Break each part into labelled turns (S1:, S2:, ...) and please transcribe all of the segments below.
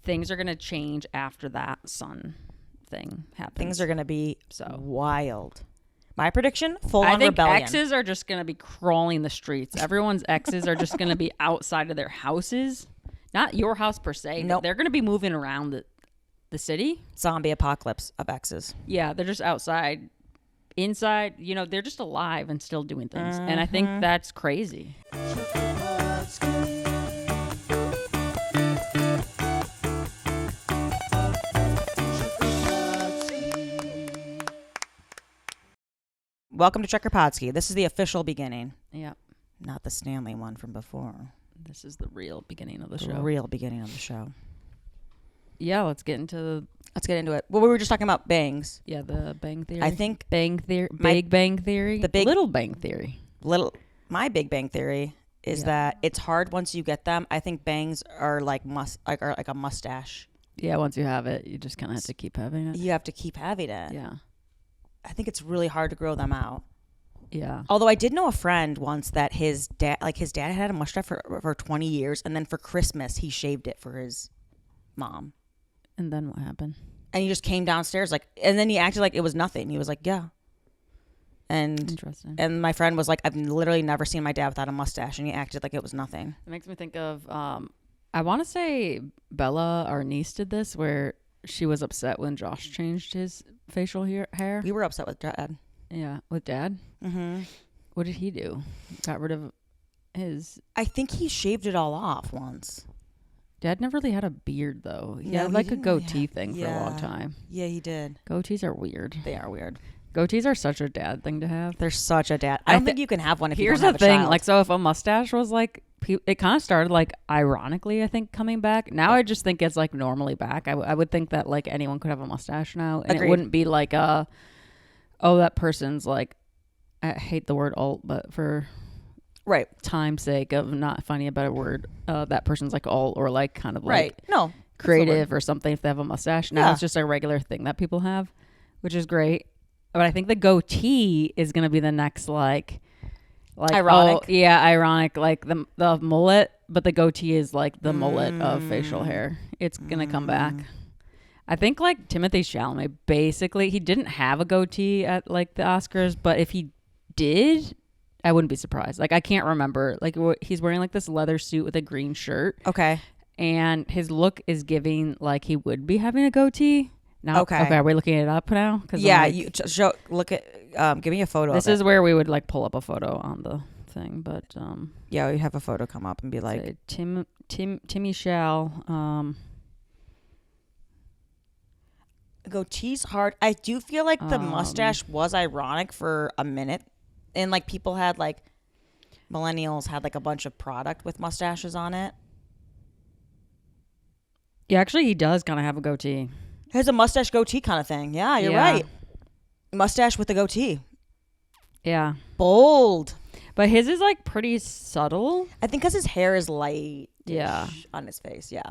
S1: things are going to change after that sun thing happens.
S2: Things are going to be wild. My prediction, full-on
S1: rebellion.
S2: rebellion.
S1: Exes are just going to be crawling the streets. Everyone's exes are just going to be outside of their houses. Not your house per se. Nope. They're going to be moving around the city.
S2: Zombie apocalypse of exes.
S1: Yeah, they're just outside. Inside, they're just alive and still doing things. And I think that's crazy.
S2: Welcome to Checker Podski. This is the official beginning.
S1: Yeah.
S2: Not the Stanley one from before.
S1: This is the real beginning of the show.
S2: The real beginning of the show.
S1: Yeah, let's get into
S2: it. Well, we were just talking about bangs.
S1: Yeah, the bang theory.
S2: I think
S1: Big Bang Theory.
S2: The big
S1: Little Bang Theory.
S2: My Big Bang Theory is that it's hard once you get them. I think bangs are like a mustache.
S1: Yeah, once you have it, you just kind of have to keep having it.
S2: You have to keep having it.
S1: Yeah.
S2: I think it's really hard to grow them out.
S1: Yeah.
S2: Although I did know a friend once that his dad had a mustache for 20 years, and then for Christmas he shaved it for his mom.
S1: And then what happened?
S2: And he just came downstairs and then he acted like it was nothing. He was like, yeah. And
S1: interesting.
S2: And my friend was like, I've literally never seen my dad without a mustache, and he acted like it was nothing.
S1: It makes me think of I want to say Bella, our niece, did this where she was upset when Josh changed his facial hair.
S2: We were upset with Dad.
S1: Yeah, with Dad?
S2: Mm-hmm.
S1: What did he do? Got rid of his...
S2: I think he shaved it all off once.
S1: Dad never really had a beard, though. He had like a goatee thing for a long time.
S2: Yeah, he did.
S1: Goatees are weird.
S2: They are weird.
S1: Goatees are such a dad thing to have.
S2: They're such a dad. I don't think you can have one if you don't have a child.
S1: Here's the thing. Like, so if a mustache was like... It kind of started like ironically, I think, coming back. Now I just think it's like normally back. I would think that like anyone could have a mustache now. And Agreed. It wouldn't be like that person's like... I hate the word alt, but for...
S2: Right.
S1: Time's sake of not finding a better word, that person's like alt or like kind of like creative or something if they have a mustache. Now it's just a regular thing that people have, which is great. But I think the goatee is going to be the next like
S2: ironic.
S1: Ironic, like the mullet, but the goatee is like the mullet of facial hair. It's going to come back. I think like Timothée Chalamet, basically, he didn't have a goatee at like the Oscars, but if he did, I wouldn't be surprised. Like, I can't remember. Like, he's wearing like this leather suit with a green shirt.
S2: Okay.
S1: And his look is giving like he would be having a goatee. Now, okay. Are we looking it up now?
S2: Yeah. You look at. Give me a photo.
S1: This is where we would like pull up a photo on the thing, but
S2: yeah, we have a photo come up and be like
S1: Timmy Shal.
S2: Goatee's hard. I do feel like the mustache was ironic for a minute. And like people had like millennials had like a bunch of product with mustaches on it.
S1: Yeah, actually he does kind of have a goatee.
S2: He has a mustache goatee kind of thing. Yeah, you're right. Mustache with a goatee.
S1: Yeah.
S2: Bold.
S1: But his is like pretty subtle.
S2: I think because his hair is light.
S1: Yeah.
S2: On his face. Yeah.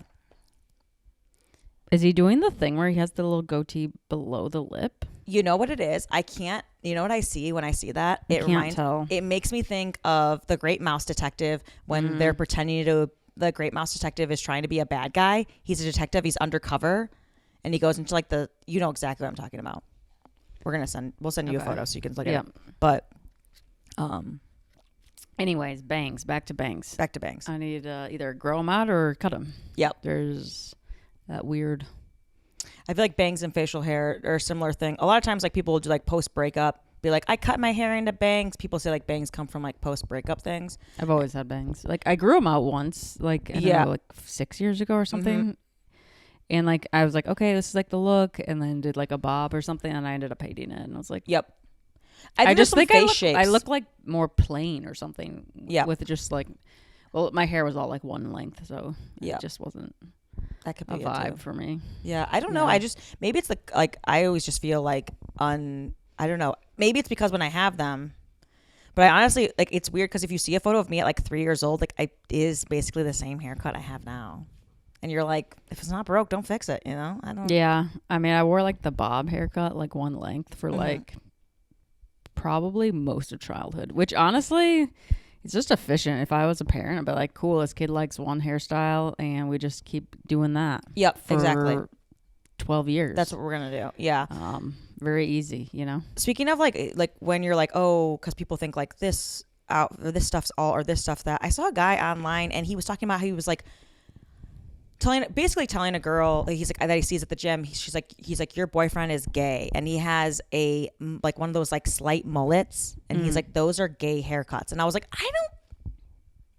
S1: Is he doing the thing where he has the little goatee below the lip?
S2: You know what it is? I can't. You know what I see when I see that?
S1: I can't tell.
S2: It makes me think of The Great Mouse Detective when they're pretending to. The Great Mouse Detective is trying to be a bad guy. He's a detective. He's undercover, and he goes into like the. You know exactly what I'm talking about. We'll send you a photo so you can look at it. But,
S1: anyways, bangs. Back to bangs.
S2: I
S1: need to either grow them out or cut them.
S2: Yep.
S1: There's that weird.
S2: I feel like bangs and facial hair are a similar thing. A lot of times, like people will do like post breakup, be like, I cut my hair into bangs. People say like bangs come from like post breakup things.
S1: I've always had bangs. Like I grew them out once, like I don't know, like 6 years ago or something. Mm-hmm. And like I was like, okay, this is like the look, and then did like a bob or something, and I ended up hating it. And I was like,
S2: yep.
S1: I just think I look like more plain or something. Yeah. With just like, well, my hair was all like one length, so it just wasn't.
S2: That could be
S1: a vibe for me.
S2: Yeah, I don't know. I just maybe it's like I always just feel like I don't know. Maybe it's because when I have them, but I honestly like it's weird because if you see a photo of me at like 3 years old, like it is basically the same haircut I have now, and you're like, if it's not broke, don't fix it. You know, I don't.
S1: Yeah, I mean, I wore like the bob haircut, like one length for like probably most of childhood, which honestly It's just efficient. If I was a parent, I'd be like, cool, this kid likes one hairstyle and we just keep doing that.
S2: Yep,
S1: for
S2: exactly.
S1: 12 years.
S2: That's what we're going to do. Yeah.
S1: Very easy, you know?
S2: Speaking of like when you're like, oh, because people think like this out, or this stuff's all, or this stuff that. I saw a guy online and he was talking about how he was like basically telling a girl, he's like, that he sees at the gym, he's like, your boyfriend is gay, and he has a like one of those like slight mullets, and he's like, those are gay haircuts. And I was like, I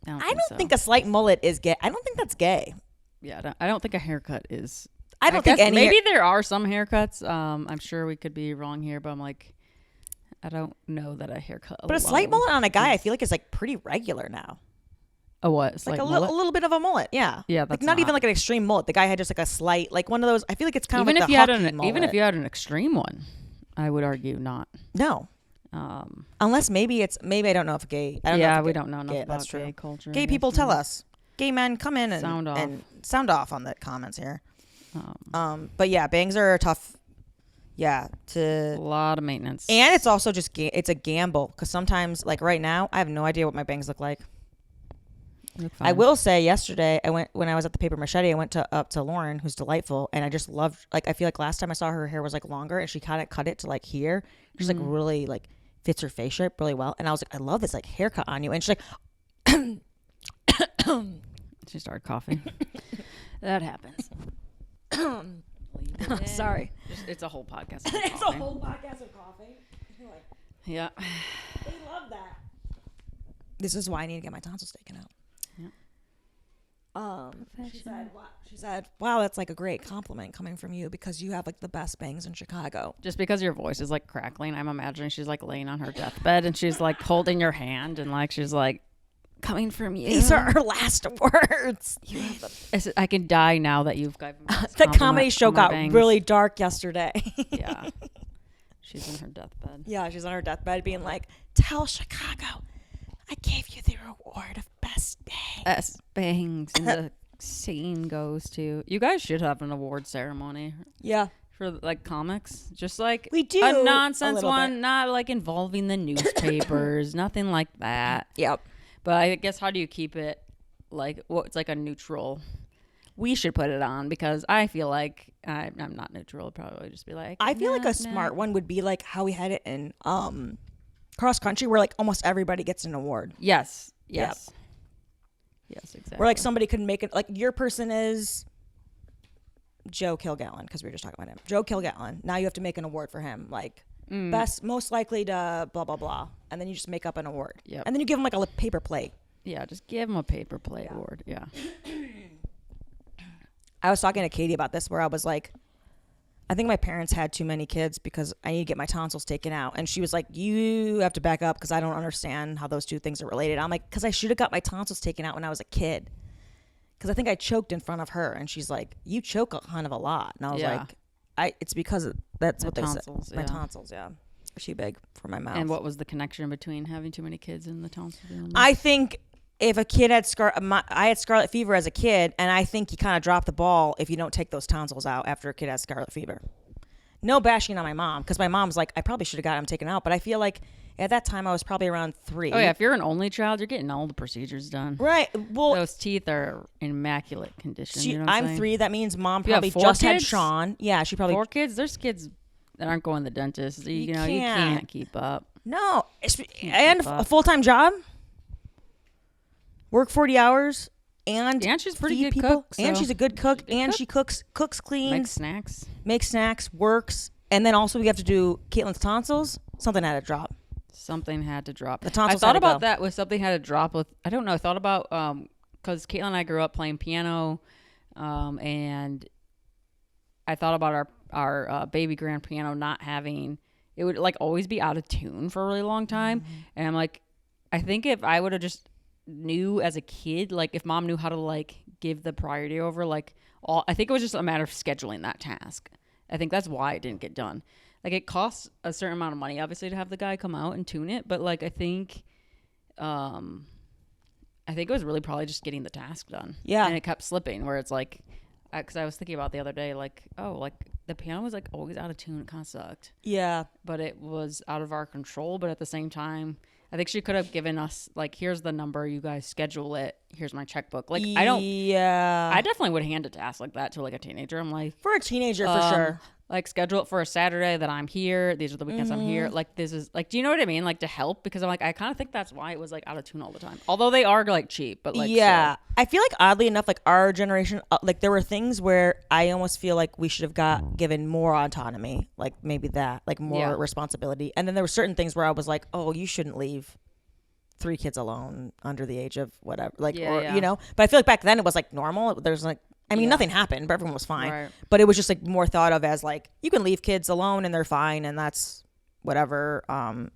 S2: don't think a slight mullet is gay. I don't think that's gay.
S1: Yeah, I don't think a haircut is.
S2: I don't think any.
S1: Maybe there are some haircuts. I'm sure we could be wrong here, but I'm like, I don't know that a haircut.
S2: But a slight mullet on a guy, I feel like is like pretty regular now.
S1: A what?
S2: Like a little bit of a mullet, yeah.
S1: Yeah,
S2: like
S1: that's
S2: not even like an extreme mullet. The guy had just like a slight, like one of those. I feel like it's kind
S1: even
S2: of
S1: if
S2: like
S1: you
S2: the
S1: had
S2: hockey mullet.
S1: even if you had an extreme one, I would argue not.
S2: No. Unless maybe I don't know if gay. I don't know if
S1: we don't know enough
S2: gay,
S1: about
S2: that's true.
S1: gay culture.
S2: Gay people tell us. Gay men, come in and sound off on the comments here. But yeah, bangs are tough. Yeah,
S1: a lot of maintenance,
S2: and it's also just it's a gamble because sometimes, like right now, I have no idea what my bangs look like. I will say, yesterday when I was at the Paper Machete, I went up to Lauren, who's delightful, and I just loved. Like, I feel like last time I saw her hair was like longer, and she kind of cut it to like here. She's like really like fits her face shape really well, and I was like, I love this like haircut on you, and she's like,
S1: she started coughing. That happens.
S2: Sorry,
S1: it's a whole podcast.
S2: It's a whole podcast of coughing.
S1: Yeah,
S2: they love that. This is why I need to get my tonsils taken out. She said, wow, that's like a great compliment coming from you because you have like the best bangs in Chicago.
S1: Just because your voice is like crackling, I'm imagining she's like laying on her deathbed and she's like holding your hand and like she's like, coming from you.
S2: These are her last words.
S1: I can die now that you've got
S2: the comedy show got really dark yesterday.
S1: Yeah. She's in her deathbed.
S2: Yeah, she's on her deathbed being like, tell Chicago I gave you the reward of best bangs.
S1: Best bangs. And the scene goes to... You guys should have an award ceremony.
S2: Yeah.
S1: For like comics. Just like
S2: we do
S1: a nonsense one, not like involving the newspapers, nothing like that.
S2: Yep.
S1: But I guess how do you keep it like it's like a neutral? We should put it on because I feel like I'm not neutral. I'd probably just be like.
S2: I feel like a smart one would be like how we had it in cross country, where like almost everybody gets an award.
S1: Yes.
S2: Yep.
S1: Yes, exactly.
S2: Where like somebody could make it like your person is Joe Kilgallen because we were just talking about him. Joe Kilgallen. Now you have to make an award for him, like. Best, most likely to blah blah blah, and then you just make up an award.
S1: Yeah,
S2: and then you give them like a paper plate.
S1: Yeah, just give them a paper plate award. Yeah.
S2: I was talking to Katie about this, where I was like, I think my parents had too many kids because I need to get my tonsils taken out, and she was like, you have to back up because I don't understand how those two things are related. I'm like, because I should have got my tonsils taken out when I was a kid, because I think I choked in front of her, and she's like, you choke kind of a lot, and I was like. It's because that's what they said. My tonsils, yeah. Are too big for my mouth.
S1: And what was the connection between having too many kids and the tonsils?
S2: I think if a kid had I had scarlet fever as a kid, and I think you kind of drop the ball if you don't take those tonsils out after a kid has scarlet fever. No bashing on my mom, because my mom's like, I probably should have got them taken out, but I feel like at that time I was probably around 3.
S1: Oh yeah, if you're an only child, you're getting all the procedures done.
S2: Right. Well,
S1: those teeth are in immaculate condition. You know what I'm saying?
S2: 3. That means mom probably just had Sean. Yeah, she probably
S1: 4 kids. There's kids that aren't going to the dentist. You know, you can't keep up.
S2: No, and a full-time job. Work 40 hours. And
S1: she's pretty good cook.
S2: And she's a good cook. And she cooks clean. Makes snacks. Works. And then also we have to do Caitlin's tonsils. Something had to drop.
S1: The
S2: tonsils
S1: I thought about that with something had to drop with. I don't know. I thought about because Caitlin and I grew up playing piano, and I thought about our baby grand piano not having. It would like always be out of tune for a really long time, and I'm like, I think if I would have just knew as a kid, like if mom knew how to like give the priority over, like I think it was just a matter of scheduling that task. I think that's why it didn't get done. Like it costs a certain amount of money, obviously, to have the guy come out and tune it. But like, I think it was really probably just getting the task done.
S2: Yeah.
S1: And it kept slipping where it's like, because I was thinking about the other day, like, oh, like the piano was like always out of tune. It kind of sucked.
S2: Yeah.
S1: But it was out of our control. But at the same time, I think she could have given us like, here's the number, you guys schedule it. Here's my checkbook. Like, I definitely would hand a task like that to like a teenager. I'm like,
S2: for a teenager, for sure.
S1: Like, schedule it for a Saturday that I'm here. These are the weekends I'm here. Like, this is like, do you know what I mean? Like, to help, because I'm like, I kind of think that's why it was like out of tune all the time. Although they are like cheap, but like,
S2: yeah,
S1: so.
S2: I feel like oddly enough, like our generation, like there were things where I almost feel like we should have given more autonomy, like maybe that, like more responsibility. And then there were certain things where I was like, oh, you shouldn't leave 3 kids alone under the age of whatever, like, you know. But I feel like back then it was like normal. There's like, I mean, nothing happened, but everyone was fine. Right. But it was just like more thought of as like, you can leave kids alone and they're fine, and that's whatever, and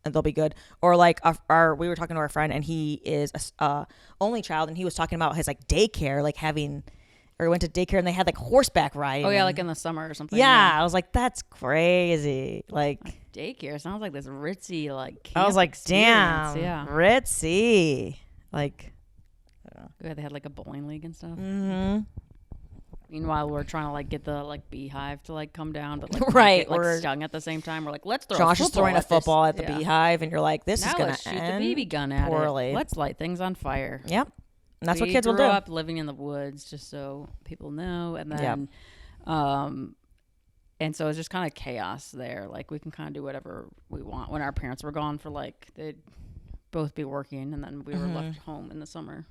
S2: they'll be good. Or like we were talking to our friend, and he is a only child, and he was talking about his like daycare, like went to daycare, and they had like horseback riding.
S1: Oh yeah, like in the summer or something.
S2: Yeah, I was like, that's crazy. Like
S1: daycare sounds like this ritzy like.
S2: I was like,
S1: experience.
S2: damn, ritzy. Like,
S1: yeah, they had like a bowling league and stuff.
S2: Mm-hmm.
S1: Meanwhile, we're trying to like get the like beehive to like come down, but like
S2: right,
S1: get, like stung at the same time. We're like, let's throw.
S2: Josh is throwing a football at the beehive, and you're like, this is gonna
S1: let's shoot the BB gun at
S2: poorly.
S1: it. Let's light things on fire.
S2: Yep, and that's what kids will do.
S1: We grew up living in the woods, just so people know, and then, and so it's just kind of chaos there. Like we can kind of do whatever we want. When our parents were gone for like, they'd both be working, and then we were left home in the summer.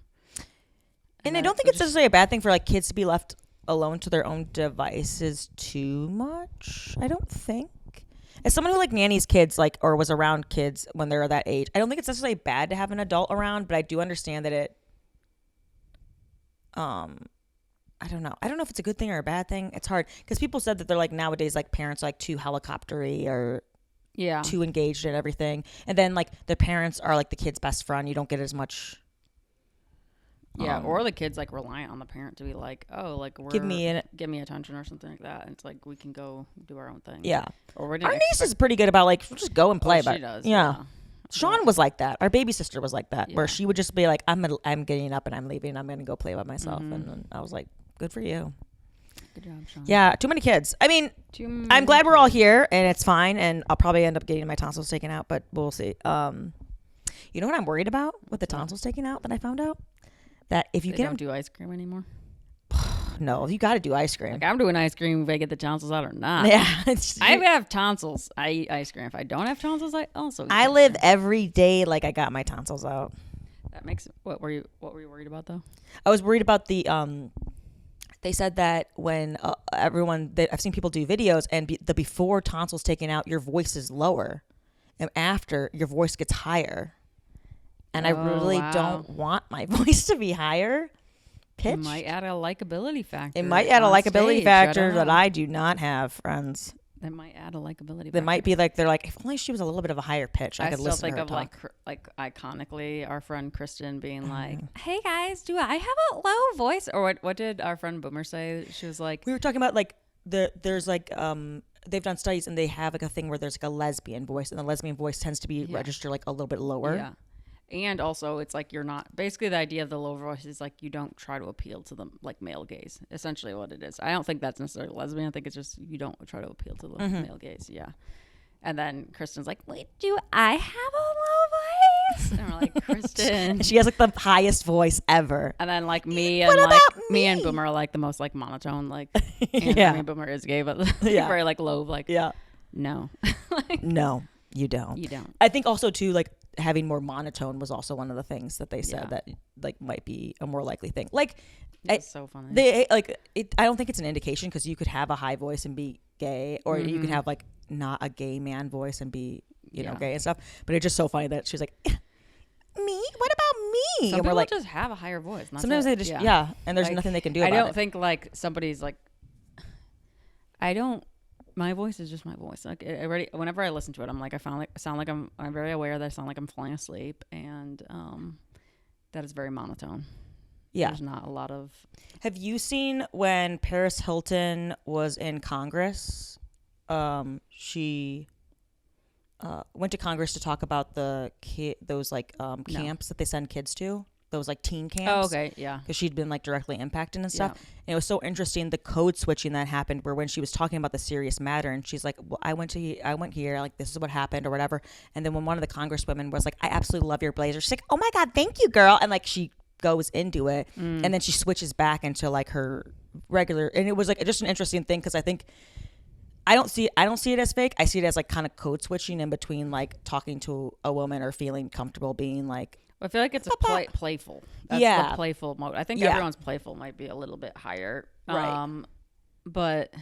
S2: And I don't think it's necessarily a bad thing for like kids to be left alone to their own devices too much. I don't think. As someone who like nannies kids, like, or was around kids when they're that age, I don't think it's necessarily bad to have an adult around, but I do understand that it, I don't know. I don't know if it's a good thing or a bad thing. It's hard because people said that they're like nowadays, like parents are like too helicoptery or too engaged in everything. And then like the parents are like the kid's best friend. You don't get as much.
S1: Yeah, or the kid's like reliant on the parent to be like, oh, like give me attention or something like that. And it's like we can go do our own thing.
S2: Yeah,
S1: or
S2: our niece is pretty good about like just go and play.
S1: She does.
S2: Yeah. Sean was like that. Our baby sister was like that, where she would just be like, I'm getting up and I'm leaving. I'm gonna go play by myself. And then I was like, good for you.
S1: Good job, Sean.
S2: Yeah, too many kids. I mean, I'm glad we're all here and it's fine. And I'll probably end up getting my tonsils taken out, but we'll see. You know what I'm worried about with the tonsils taken out that I found out? That if you
S1: don't do ice cream anymore.
S2: No, you got to do ice cream.
S1: Like I'm doing ice cream if I get the tonsils out or not.
S2: Yeah,
S1: I have tonsils. I eat ice cream. If I don't have tonsils, I also eat
S2: I live every day like I got my tonsils out.
S1: That makes what were you worried about though?
S2: I was worried about the they said that when I've seen people do videos and the before tonsils taken out, your voice is lower, and after your voice gets higher. And I really don't want my voice to be higher pitched.
S1: It might add a likability factor.
S2: It might add a likability factor that I do not have, friends.
S1: That might add a likability factor.
S2: They might be like, they're like, if only she was a little bit of a higher pitch, I could listen to her talk.
S1: Like iconically, our friend Kristen being like, hey guys, do I have a low voice? Or what did our friend Boomer say? She was like,
S2: we were talking about like, there's like, they've done studies and they have like a thing where there's like a lesbian voice, and the lesbian voice tends to be registered like a little bit lower.
S1: Yeah. And also, it's like you're not. Basically, the idea of the low voice is like you don't try to appeal to the like male gaze. Essentially, what it is. I don't think that's necessarily lesbian. I think it's just you don't try to appeal to the male gaze. Yeah. And then Kristen's like, "Wait, do I have a low voice?" And we're like, "Kristen."
S2: She has like the highest voice ever.
S1: And then like me and Boomer are like the most like monotone. Like, and I mean, Boomer is gay, but very like low. Like, no,
S2: like, no, you don't.
S1: You don't.
S2: I think also too like. Having more monotone was also one of the things that they said that like might be a more likely thing. Like,
S1: it's so funny.
S2: They like it. I don't think it's an indication because you could have a high voice and be gay, or you could have like not a gay man voice and be you know gay and stuff. But it's just so funny that she's like, me? What about me?
S1: Some
S2: and
S1: people
S2: we're like,
S1: just have a higher voice.
S2: Sometimes they just and there's like, nothing they can do about it.
S1: I don't think like somebody's like, my voice is just my voice. Like whenever I listen to it, I'm like, I sound like I'm very aware that I sound like I'm falling asleep, and that is very monotone.
S2: Yeah,
S1: there's not a lot of.
S2: Have you seen when Paris Hilton was in Congress? She went to Congress to talk about those like camps that they send kids to, those like teen camps.
S1: Oh, okay, yeah.
S2: Because she'd been like directly impacted and stuff.
S1: Yeah.
S2: And it was so interesting the code switching that happened, where when she was talking about the serious matter, and she's like, well, I went here, like this is what happened or whatever. And then when one of the congresswomen was like, I absolutely love your blazer, she's like, oh my god, thank you, girl. And like she goes into it, and then she switches back into like her regular. And it was like just an interesting thing, because I think I don't see it as fake. I see it as like kind of code switching in between like talking to a woman or feeling comfortable being like.
S1: I feel like it's playful. That's the playful mode. I think everyone's playful might be a little bit higher.
S2: Right.
S1: But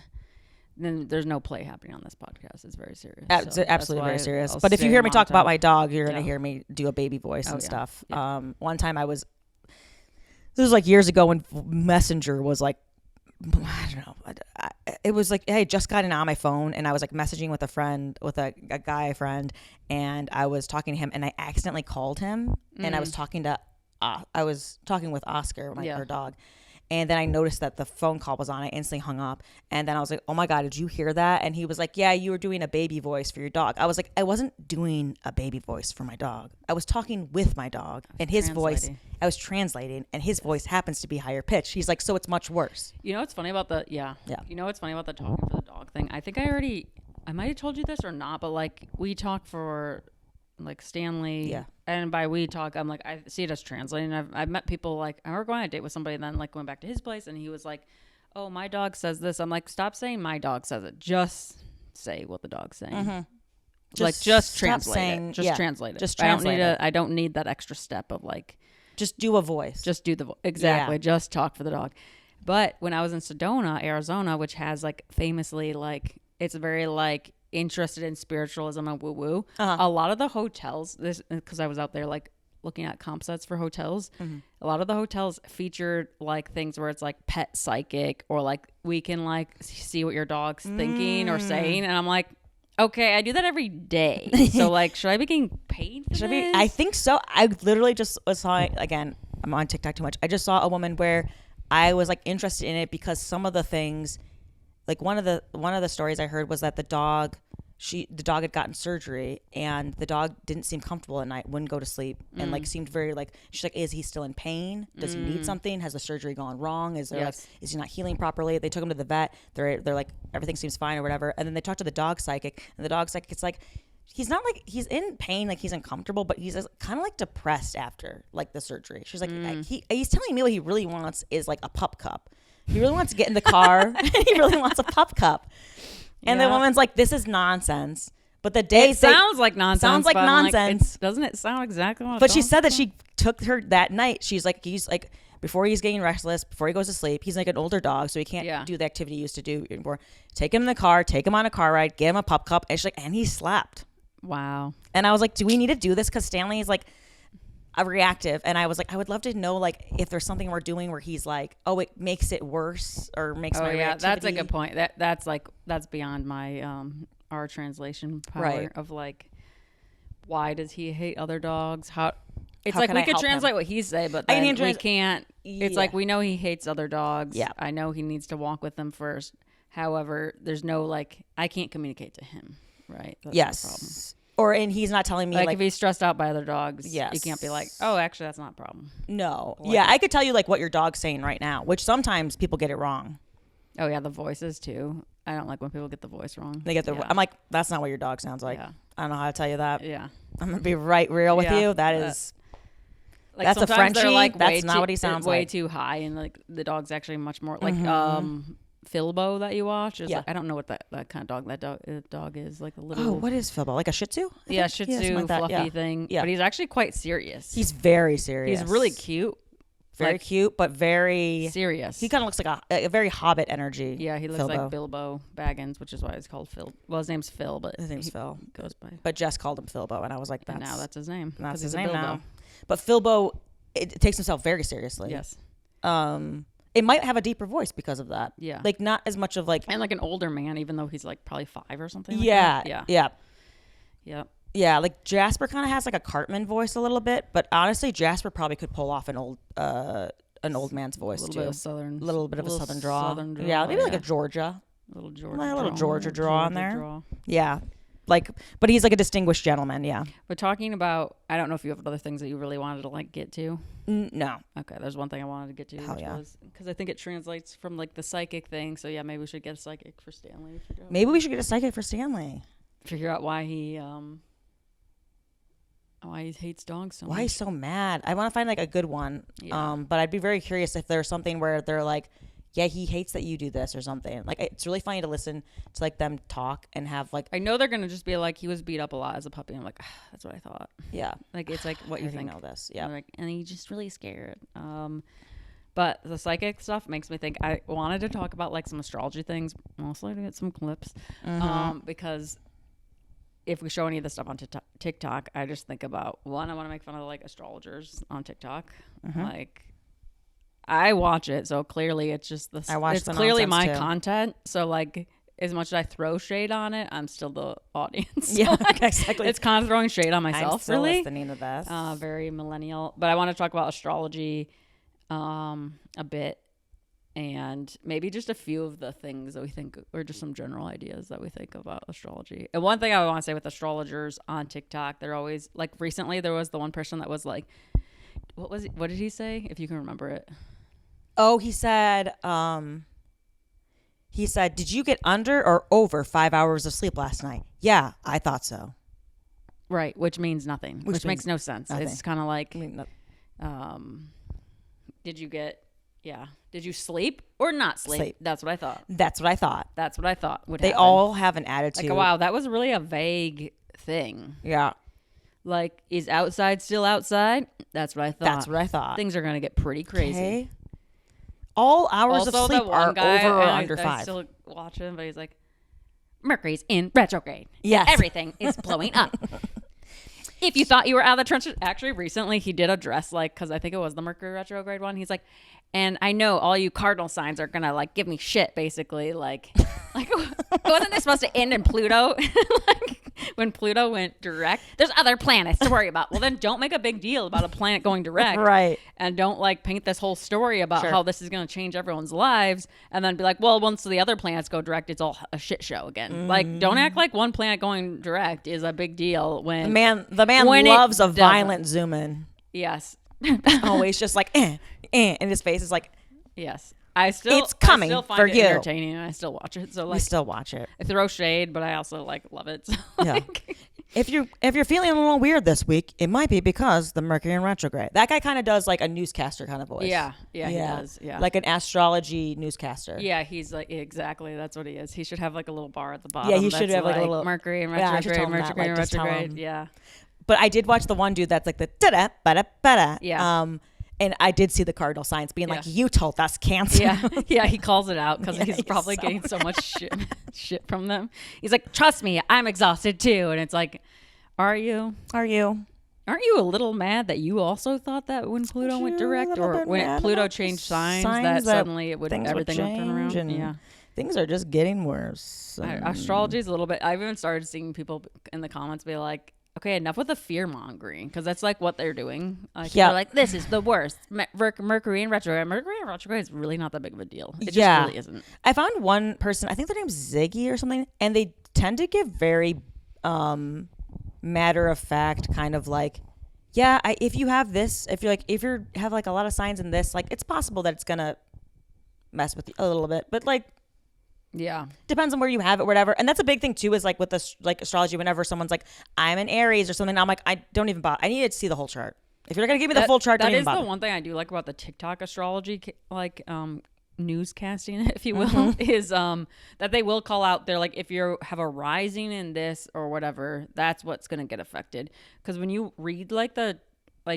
S1: then there's no play happening on this podcast. It's very serious.
S2: It's absolutely very serious. But if you hear me talk about my dog, you're going to hear me do a baby voice and stuff.
S1: Yeah.
S2: One time this was like years ago when Messenger was like, I don't know. It was like, hey, just got it on my phone, and I was like messaging with a friend, with a guy friend, and I was talking to him, and I accidentally called him, and I was talking with Oscar, our dog, and then I noticed that the phone call was on. I instantly hung up, and then I was like, oh my god, did you hear that? And he was like, yeah, you were doing a baby voice for your dog. I was like, I wasn't doing a baby voice for my dog. I was talking with my dog, and his voice. I was translating, and his voice happens to be higher pitched. He's like, so it's much worse.
S1: You know what's funny about the You know what's funny about the talking for the dog thing? I think I might have told you this or not, but like we talk for like Stanley, and by we talk, I'm like, I see it as translating. I've met people like, I remember going on a date with somebody, and then like going back to his place, and he was like, oh, my dog says this. I'm like, stop saying my dog says it. Just say what the dog's saying.
S2: Mm-hmm.
S1: Just translate it. Just translate it.
S2: Just translate it.
S1: I don't need that extra step of like.
S2: Just do a voice.
S1: Just do the voice. Exactly. Yeah. Just talk for the dog. But when I was in Sedona, Arizona, which has like famously like, it's very like interested in spiritualism and woo woo. A lot of the hotels, this because I was out there like looking at comp sets for hotels. A lot of the hotels featured like things where it's like pet psychic, or like we can like see what your dog's thinking or saying. And I'm like, okay, I do that every day. So like, should I be getting paid for this?
S2: I think so. I literally just saw, again, I'm on TikTok too much. I just saw a woman where I was like interested in it because some of the things, like one of the stories I heard was that the dog had gotten surgery, and the dog didn't seem comfortable at night, wouldn't go to sleep, and like seemed very like, she's like, is he still in pain? Does he need something? Has the surgery gone wrong? Is there like, is he not healing properly? They took him to the vet. They're like, everything seems fine or whatever. And then they talked to the dog psychic, and the dog psychic, it's like, he's not like he's in pain, like he's uncomfortable, but he's kind of like depressed after like the surgery. She's like, he's telling me what he really wants is like a pup cup. He really wants to get in the car, and he really wants a pup cup. And the woman's like, this is nonsense. But the day
S1: sounds like nonsense.
S2: Sounds like nonsense.
S1: Like, doesn't it sound exactly what?
S2: But she said that she took her that night. She's like, he's like, before he's getting restless, before he goes to sleep, he's like an older dog, so he can't do the activity he used to do anymore. Take him in the car, take him on a car ride, get him a pup cup. And she's like, and he slept.
S1: Wow.
S2: And I was like, do we need to do this? Because Stanley is like a reactive, and I was like, I would love to know like if there's something we're doing where he's like, oh, it makes it worse or makes my reactivity.
S1: That's a good point. That's beyond my our translation power of like, why does he hate other dogs? It's like we could translate what he say, but then we can't. It's like, we know he hates other dogs.
S2: Yeah,
S1: I know he needs to walk with them first. However, there's no like, I can't communicate to him. Right. That's the problem.
S2: And he's not telling me
S1: like if he's stressed out by other dogs, you can't be like, oh, actually that's not a problem.
S2: No. Like, I could tell you like what your dog's saying right now, which sometimes people get it wrong.
S1: Oh yeah, the voices too. I don't like when people get the voice wrong.
S2: They get I'm like, that's not what your dog sounds like. I don't know how to tell you that.
S1: Yeah.
S2: I'm gonna be real with you. That is like, that's a Frenchie.
S1: Like
S2: that's not what he sounds like.
S1: Way too high, and like the dog's actually much more like Filbo that you watch is like, I don't know what that kind of dog is, like a little.
S2: Oh, what is Filbo? Like a Shih Tzu?
S1: Shih Tzu, like fluffy thing. Yeah, but he's actually quite serious.
S2: He's very serious.
S1: He's really cute.
S2: Very cute, but very
S1: serious.
S2: He kind of looks like a very Hobbit energy.
S1: Yeah, he looks like Bilbo Baggins, which is why he's called Phil. Well, his name's Phil, but
S2: his name's Phil.
S1: Goes by.
S2: But Jess called him Filbo, and I was like,
S1: now that's his name.
S2: That's his name now. But Filbo, it takes himself very seriously.
S1: Yes.
S2: It might have a deeper voice because of that.
S1: Yeah.
S2: Like not as much of like,
S1: and like an older man, even though he's like probably 5 or something. Like
S2: that.
S1: Yeah.
S2: Yeah, like Jasper kind of has like a Cartman voice a little bit, but honestly, Jasper probably could pull off an old man's voice too.
S1: A
S2: little bit of a southern draw. Yeah, maybe like a Georgia.
S1: A little Georgia draw
S2: on there. Yeah. like, but he's like a distinguished gentleman. Yeah.
S1: But talking about, I don't know if you have other things that you really wanted to like get to.
S2: No.
S1: Okay, there's one thing I wanted to get to,
S2: Hell
S1: which
S2: yeah.
S1: was because I think it translates from like the psychic thing. So yeah, maybe we should get a psychic for Stanley.
S2: Maybe we should get a psychic for Stanley.
S1: Figure out why he hates dogs so much.
S2: Why he's so mad. I want to find like a good one.
S1: Yeah.
S2: But I'd be very curious if there's something where they're like, yeah, he hates that you do this or something. Like, it's really funny to listen to like them talk and have like,
S1: I know they're gonna just be like, he was beat up a lot as a puppy. I'm like, that's what I thought.
S2: yeah,
S1: Like it's like what you think.
S2: know this. Yeah.
S1: Like, and he's just really scared. But the psychic stuff makes me think. I wanted to talk about like some astrology things, mostly to get some clips, because if we show any of this stuff on TikTok, I just think about one. I want to make fun of like astrologers on TikTok, like. I watch it, so clearly it's just the. It's clearly my content. So like, as much as I throw shade on it, I'm still the audience. So
S2: Yeah,
S1: like,
S2: exactly.
S1: It's kind of throwing shade on myself.
S2: I'm still
S1: really
S2: listening to this.
S1: Very millennial, but I want to talk about astrology, a bit, and maybe just a few of the things that we think, or just some general ideas that we think about astrology. And one thing I want to say with astrologers on TikTok, they're always like. Recently, there was the one person that was like, what did he say? If you can remember it.
S2: Oh, he said, did you get under or over 5 hours of sleep last night? Yeah, I thought so.
S1: Right, which means nothing, which makes no sense.
S2: Nothing.
S1: It's kind of like, did you sleep or not sleep? That's what I thought.
S2: That's what I thought.
S1: That's what I thought would
S2: They
S1: happen.
S2: all have an attitude.
S1: Like, wow, that was really a vague thing.
S2: Yeah.
S1: Like, is outside still outside? That's what I thought.
S2: That's what I thought.
S1: Things are going to get pretty crazy.
S2: Okay. All hours
S1: Also,
S2: of sleep are
S1: guy,
S2: over or under 5.
S1: I still watch him, but he's like, Mercury's in retrograde.
S2: Yes.
S1: Everything is blowing up. If you thought you were out of the trenches, actually, recently he did address, like, because I think it was the Mercury retrograde one. He's like, and I know all you cardinal signs are gonna like give me shit, basically. Like wasn't this supposed to end in Pluto? Like when Pluto went direct, there's other planets to worry about. Well, then don't make a big deal about a planet going direct,
S2: Right?
S1: And don't like paint this whole story about how this is gonna change everyone's lives, and then be like, well, once the other planets go direct, it's all a shit show again. Like, don't act like one planet going direct is a big deal when
S2: The man loves a violent zoom in.
S1: Yes.
S2: Always just like, and his face is like,
S1: yes.
S2: It's coming
S1: I still find
S2: for
S1: it
S2: you.
S1: entertaining, and I still watch it. So like,
S2: we still watch it.
S1: I throw shade, but I also like love it. So,
S2: Yeah.
S1: like,
S2: If you're feeling a little weird this week, it might be because the Mercury in retrograde. That guy kind of does like a newscaster kind of voice.
S1: yeah, he does. Yeah,
S2: Like an astrology newscaster.
S1: yeah, he's like exactly. That's what he is. He should have like a little bar at the bottom.
S2: Yeah, he should
S1: that's
S2: have like a little
S1: Mercury in
S2: Yeah, I should
S1: retrograde.
S2: tell him that,
S1: Mercury in
S2: like, just tell
S1: retrograde.
S2: him.
S1: Yeah,
S2: But I did watch the one dude that's like the da-da, ba-da, ba-da.
S1: Yeah.
S2: And I did see the cardinal signs being like,
S1: Yeah.
S2: you told us Cancer.
S1: yeah, yeah. He calls it out because
S2: Yeah,
S1: he's
S2: he's
S1: probably
S2: so
S1: getting so much shit from them. He's like, trust me, I'm exhausted too. And it's like, are you?
S2: Are you?
S1: Aren't you a little mad that you also thought that when Pluto went direct, or when Pluto changed signs that suddenly everything would turn around?
S2: And
S1: yeah,
S2: things are just getting worse.
S1: astrology is a little bit. I've even started seeing people in the comments be like, "Okay, enough with the fear mongering," because that's like what they're doing. Like,
S2: Yeah.
S1: they're like, "This is the worst." Mercury in retrograde. Mercury in retrograde is really not that big of a deal. It
S2: Yeah.
S1: just really isn't.
S2: I found one person, I think their name's Ziggy or something, and they tend to give very matter of fact kind of like, yeah, if you have this, if you have like a lot of signs in this, like it's possible that it's gonna mess with you a little bit, but like
S1: Yeah,
S2: depends on where you have it, whatever. And that's a big thing too, is like with this like astrology, whenever someone's like, I'm an Aries or something, I'm like, I don't even bother. I need to see the whole chart. If you're gonna give me the full chart, don't
S1: that
S2: even
S1: is
S2: bother.
S1: the one thing I do like about the TikTok astrology, like newscasting, if you will, is that they will call out. They're like, if you have a rising in this or whatever, that's what's gonna get affected. Because when you read like the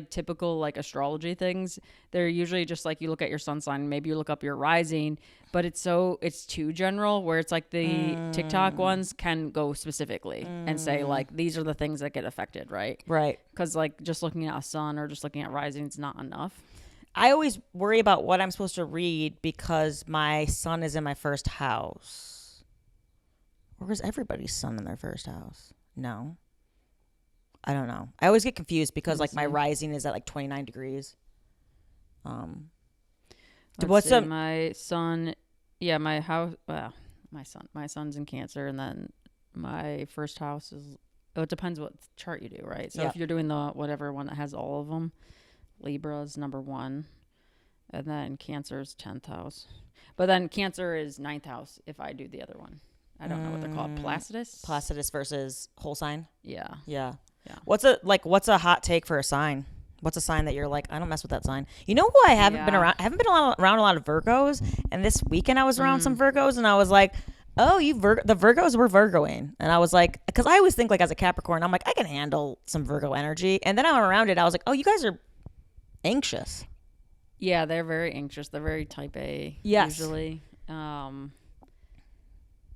S1: typical like astrology things, they're usually just like, you look at your sun sign, maybe you look up your rising, but it's too general, where it's like the TikTok ones can go specifically and say like, these are the things that get affected, right? Because like just looking at a sun or just looking at rising is not enough.
S2: I always worry about what I'm supposed to read because my sun is in my first house. Or is everybody's sun in their first house? No. I don't know. I always get confused because like my rising is at like 29 degrees.
S1: What's up? My sun, yeah, my house. Well, my son's in Cancer, and then my first house is. Oh, it depends what chart you do, right? So
S2: Yep.
S1: if you're doing the whatever one that has all of them, Libra's number 1, and then Cancer's 10th house. But then Cancer is 9th house if I do the other one. I don't know what they're called. Placidus?
S2: Placidus versus whole sign.
S1: Yeah.
S2: Yeah.
S1: Yeah.
S2: What's a hot take for a sign? What's a sign that you're like, I don't mess with that sign? You know who I haven't been around? I haven't been around a lot of Virgos. And this weekend I was around some Virgos, and I was like, oh, the Virgos were Virgoing. And I was like, because I always think like as a Capricorn, I'm like, I can handle some Virgo energy. And then I went around it. I was like, oh, you guys are anxious.
S1: Yeah, they're very anxious. They're very type A usually.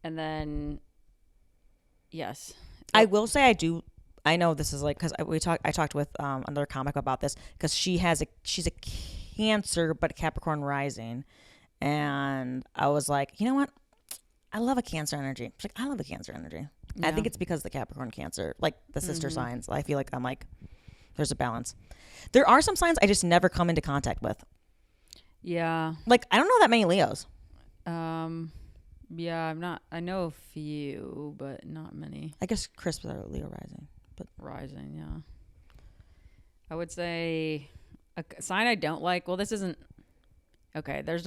S1: And then, yes.
S2: I will say I do. I know this is like because I talked with another comic about this because she's a Cancer but Capricorn rising, and I was like, you know what, I love a Cancer energy. She's like, I love a Cancer energy. Yeah. I think it's because the Capricorn Cancer, like the sister signs. I feel like I'm like, there's a balance. There are some signs I just never come into contact with.
S1: Yeah.
S2: Like I don't know that many Leos.
S1: Yeah, I'm not. I know a few, but not many.
S2: I guess Chris was Leo rising, but
S1: rising, yeah. I would say a sign I don't like. Well, this isn't okay. There's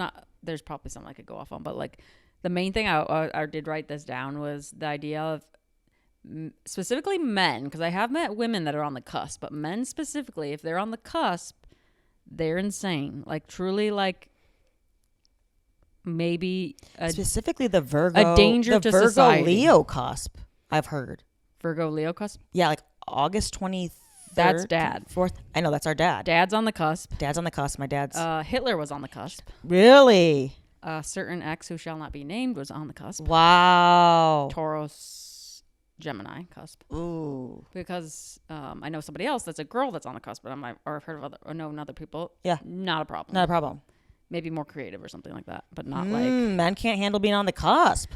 S1: probably something I could go off on, but like the main thing I did write this down was the idea of specifically men, because I have met women that are on the cusp, but men specifically, if they're on the cusp, they're insane. Like truly, like. Maybe
S2: specifically the Virgo,
S1: a danger to
S2: Virgo
S1: society.
S2: Leo cusp. I've heard
S1: Virgo Leo cusp.
S2: Yeah, like August 23rd.
S1: That's dad.
S2: 4th. I know that's our dad.
S1: Dad's on the cusp.
S2: Dad's on the cusp. My dad's.
S1: Hitler was on the cusp.
S2: Really?
S1: A certain ex who shall not be named was on the cusp.
S2: Wow.
S1: Taurus, Gemini cusp.
S2: Ooh.
S1: Because I know somebody else that's a girl that's on the cusp, but I've heard of other people.
S2: Yeah.
S1: Not a problem.
S2: Not a problem.
S1: Maybe more creative or something like that, but not like
S2: men can't handle being on the cusp.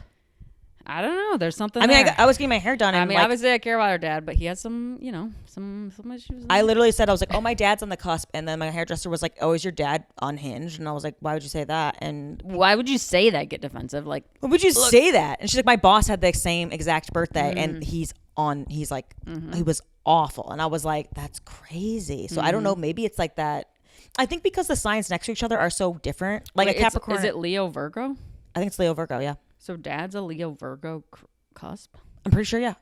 S1: I don't know. There's something.
S2: I mean,
S1: there.
S2: I was getting my hair done. And
S1: I mean,
S2: like,
S1: obviously, I care about her dad, but he has some issues.
S2: I literally said, I was like, "Oh, my dad's on the cusp," and then my hairdresser was like, "Oh, is your dad unhinged?" And I was like, "Why would you say that?" And
S1: why would you say that? Get defensive? Like,
S2: why would you say that? And she's like, "My boss had the same exact birthday, and he's like, he was awful." And I was like, "That's crazy." So I don't know. Maybe it's like that. I think because the signs next to each other are so different. Like a Capricorn.
S1: Is it Leo Virgo?
S2: I think it's Leo Virgo, yeah.
S1: So dad's a Leo Virgo cusp?
S2: I'm pretty sure, yeah.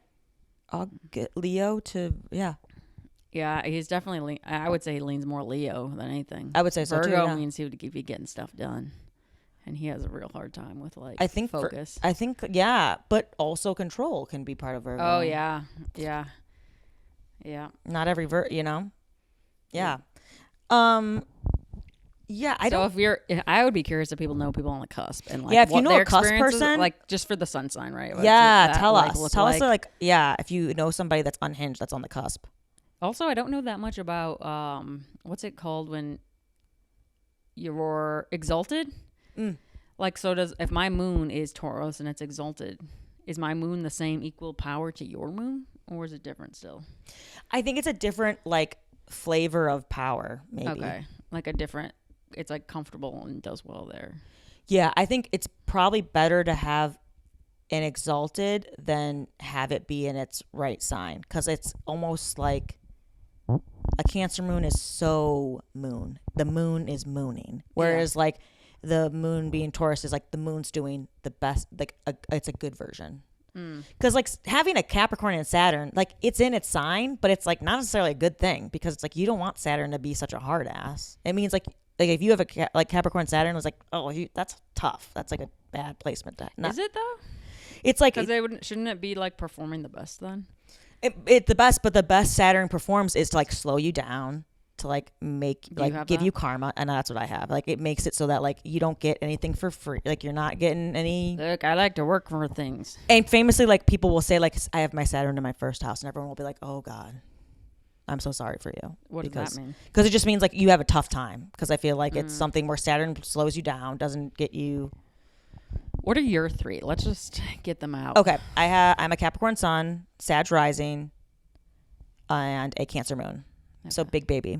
S2: Leo to, yeah.
S1: Yeah, he's definitely, I would say he leans more Leo than anything.
S2: I would say so too,
S1: Virgo
S2: yeah.
S1: means he would be getting stuff done. And he has a real hard time with like focus.
S2: Yeah, but also control can be part of Virgo.
S1: Oh, yeah. Yeah. Yeah.
S2: Not every Yeah. Yeah,
S1: I would be curious if people know people on the cusp and like
S2: if you
S1: what
S2: know
S1: their
S2: a cusp
S1: experiences,
S2: person,
S1: like just for the sun sign, right?
S2: Tell us. Tell us like if you know somebody that's unhinged that's on the cusp.
S1: Also, I don't know that much about what's it called when you're exalted. Like, so if my moon is Taurus and it's exalted, is my moon the same equal power to your moon, or is it different still?
S2: I think it's a different like flavor of power, maybe.
S1: Okay, like a different. It's like comfortable and does well there.
S2: Yeah, I think it's probably better to have an exalted than have it be in its right sign, because it's almost like a Cancer moon is so moon. The moon is mooning, whereas like the moon being Taurus is like the moon's doing the best. Like it's a good version. Because like having a Capricorn and Saturn, like it's in its sign, but it's like not necessarily a good thing, because it's like you don't want Saturn to be such a hard ass. It means like if you have a Capricorn Saturn, it's like, oh, that's tough. That's like a bad placement.
S1: Is it though?
S2: It's like
S1: because shouldn't it be like performing the best then?
S2: The best, but the best Saturn performs is to like slow you down, to like make give you karma, and that's what I have. Like it makes it so that like you don't get anything for free. Like you're not getting any.
S1: Look, I like to work for things.
S2: And famously, like people will say like, I have my Saturn in my first house, and everyone will be like, oh God, I'm so sorry for you.
S1: What does that mean?
S2: Because it just means like you have a tough time. Because I feel like it's something where Saturn slows you down, doesn't get you.
S1: What are your three? Let's just get them out.
S2: Okay, I'm a Capricorn Sun, Sag rising, and a Cancer moon. Okay. So big baby.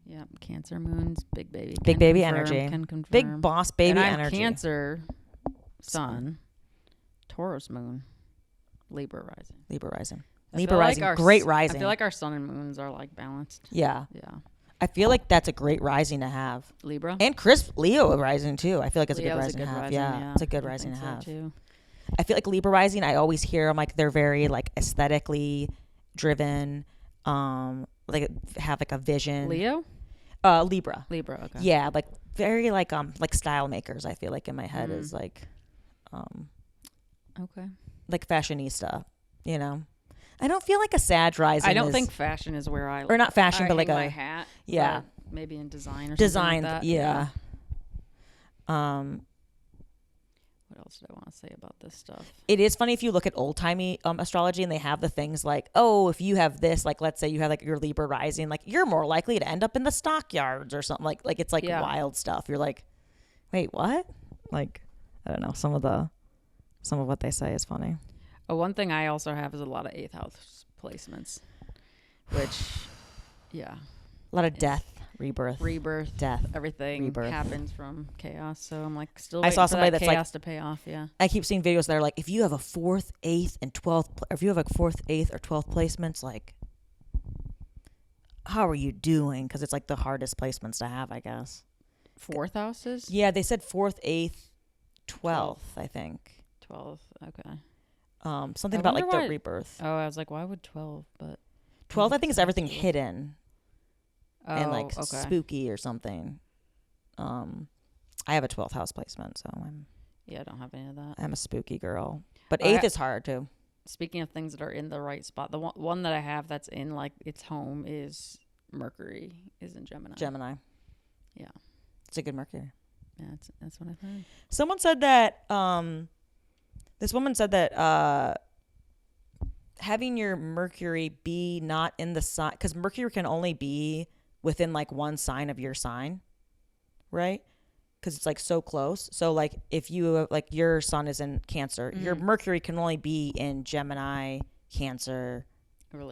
S1: Yeah, Cancer moons, big baby.
S2: Big baby
S1: confirm,
S2: energy.
S1: Can confirm.
S2: Big boss baby
S1: and I'm
S2: energy.
S1: Cancer Sun, Taurus moon, Libra rising.
S2: Libra rising.
S1: I
S2: Libra
S1: feel like
S2: rising. Great rising.
S1: I feel like our sun and moons are like balanced.
S2: Yeah.
S1: Yeah.
S2: I feel like that's a great rising to have.
S1: Libra.
S2: And Chris Leo rising too. I feel like it's a good
S1: Leo's
S2: rising to have.
S1: rising,
S2: Yeah. It's a good
S1: I
S2: rising to
S1: think so,
S2: have.
S1: too.
S2: I feel like Libra rising, I always hear them like they're very like aesthetically driven, like have like a vision.
S1: Leo?
S2: Libra.
S1: Libra, okay.
S2: Yeah, like very like style makers, I feel like in my head is like
S1: okay.
S2: like fashionista, you know. I don't feel like a Sag rising.
S1: I don't think fashion is where I
S2: or not fashion, but like
S1: my
S2: a
S1: hat.
S2: yeah,
S1: maybe in design or
S2: design.
S1: something like that.
S2: Yeah.
S1: What else did I want to say about this stuff?
S2: It is funny if you look at old timey astrology and they have the things like, oh, if you have this, like let's say you have like your Libra rising, like you're more likely to end up in the stockyards or something. Like it's like wild stuff. You're like, wait, what? Like I don't know. Some of what they say is funny.
S1: One thing I also have is a lot of 8th house placements, which, yeah.
S2: A lot of death, rebirth, death,
S1: everything
S2: rebirth.
S1: Happens from chaos. So I'm like still
S2: I
S1: waiting
S2: saw
S1: for
S2: somebody
S1: that
S2: that's
S1: chaos
S2: like,
S1: to pay off, yeah.
S2: I keep seeing videos that are like, if you have a 4th, 8th, and 12th, if you have like 4th, 8th, or 12th placements, like, how are you doing? Because it's like the hardest placements to have, I guess.
S1: 4th houses?
S2: Yeah, they said 4th, 8th, 12th, I think.
S1: 12th, okay.
S2: Something about like the rebirth.
S1: Oh, I was like, why would 12? But
S2: 12, I think, is everything hidden and like
S1: okay.
S2: spooky or something. I have a 12th house placement, so
S1: I don't have any of that.
S2: I'm a spooky girl. But 8th is hard too.
S1: Speaking of things that are in the right spot, the one that I have that's in like its home is Mercury is in Gemini.
S2: Gemini. Yeah. It's a good Mercury.
S1: Yeah, that's what I heard.
S2: Someone said that this woman said that having your Mercury be not in the sign, because Mercury can only be within like one sign of your sign, right? Because it's like so close. So like if you like your sun is in Cancer, your Mercury can only be in Gemini, Cancer, or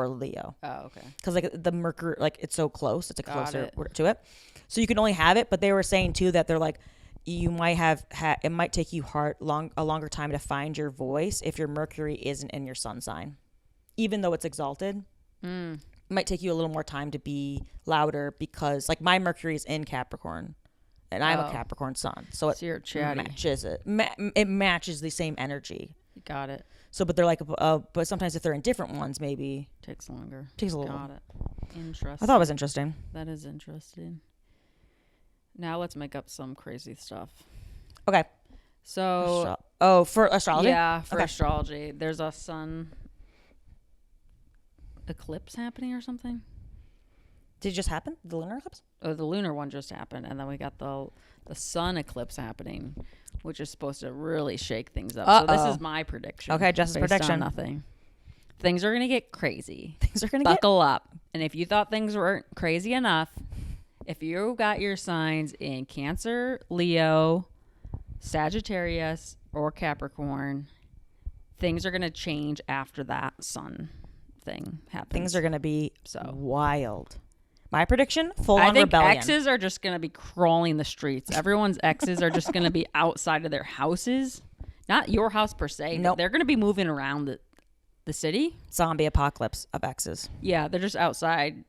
S2: Leo.
S1: Oh, okay.
S2: Because like the Mercury, like it's so close, it's like closer to it. So you can only have it. But they were saying too that they're like, you might have it might take you a longer time to find your voice if your Mercury isn't in your sun sign, even though it's exalted. It might take you a little more time to be louder because like my Mercury is in Capricorn, and I'm a Capricorn sun, so
S1: you're chatty.
S2: Matches it. It matches the same energy.
S1: Got it.
S2: So, but they're like, but sometimes if they're in different ones, maybe
S1: takes longer.
S2: Takes a little.
S1: Got it. Interesting.
S2: I thought it was interesting.
S1: That is interesting. Now let's make up some crazy stuff.
S2: Okay.
S1: So.
S2: For astrology?
S1: Yeah, for astrology. There's a sun eclipse happening or something.
S2: Did it just happen? The lunar eclipse?
S1: Oh, the lunar one just happened, and then we got the sun eclipse happening, which is supposed to really shake things up. So this is my prediction.
S2: Okay, Jess's prediction.
S1: Nothing. Things are gonna get crazy.
S2: Things are gonna
S1: buckle up. And if you thought things weren't crazy enough, if you got your signs in Cancer, Leo, Sagittarius, or Capricorn, things are gonna change after that sun thing happens.
S2: Things are gonna be wild. My prediction: full-on
S1: I think
S2: rebellion.
S1: exes are just going to be crawling the streets. Everyone's exes are just going to be outside of their houses. Not your house per se.
S2: Nope.
S1: They're going to be moving around the city.
S2: Zombie apocalypse of exes.
S1: Yeah, they're just outside.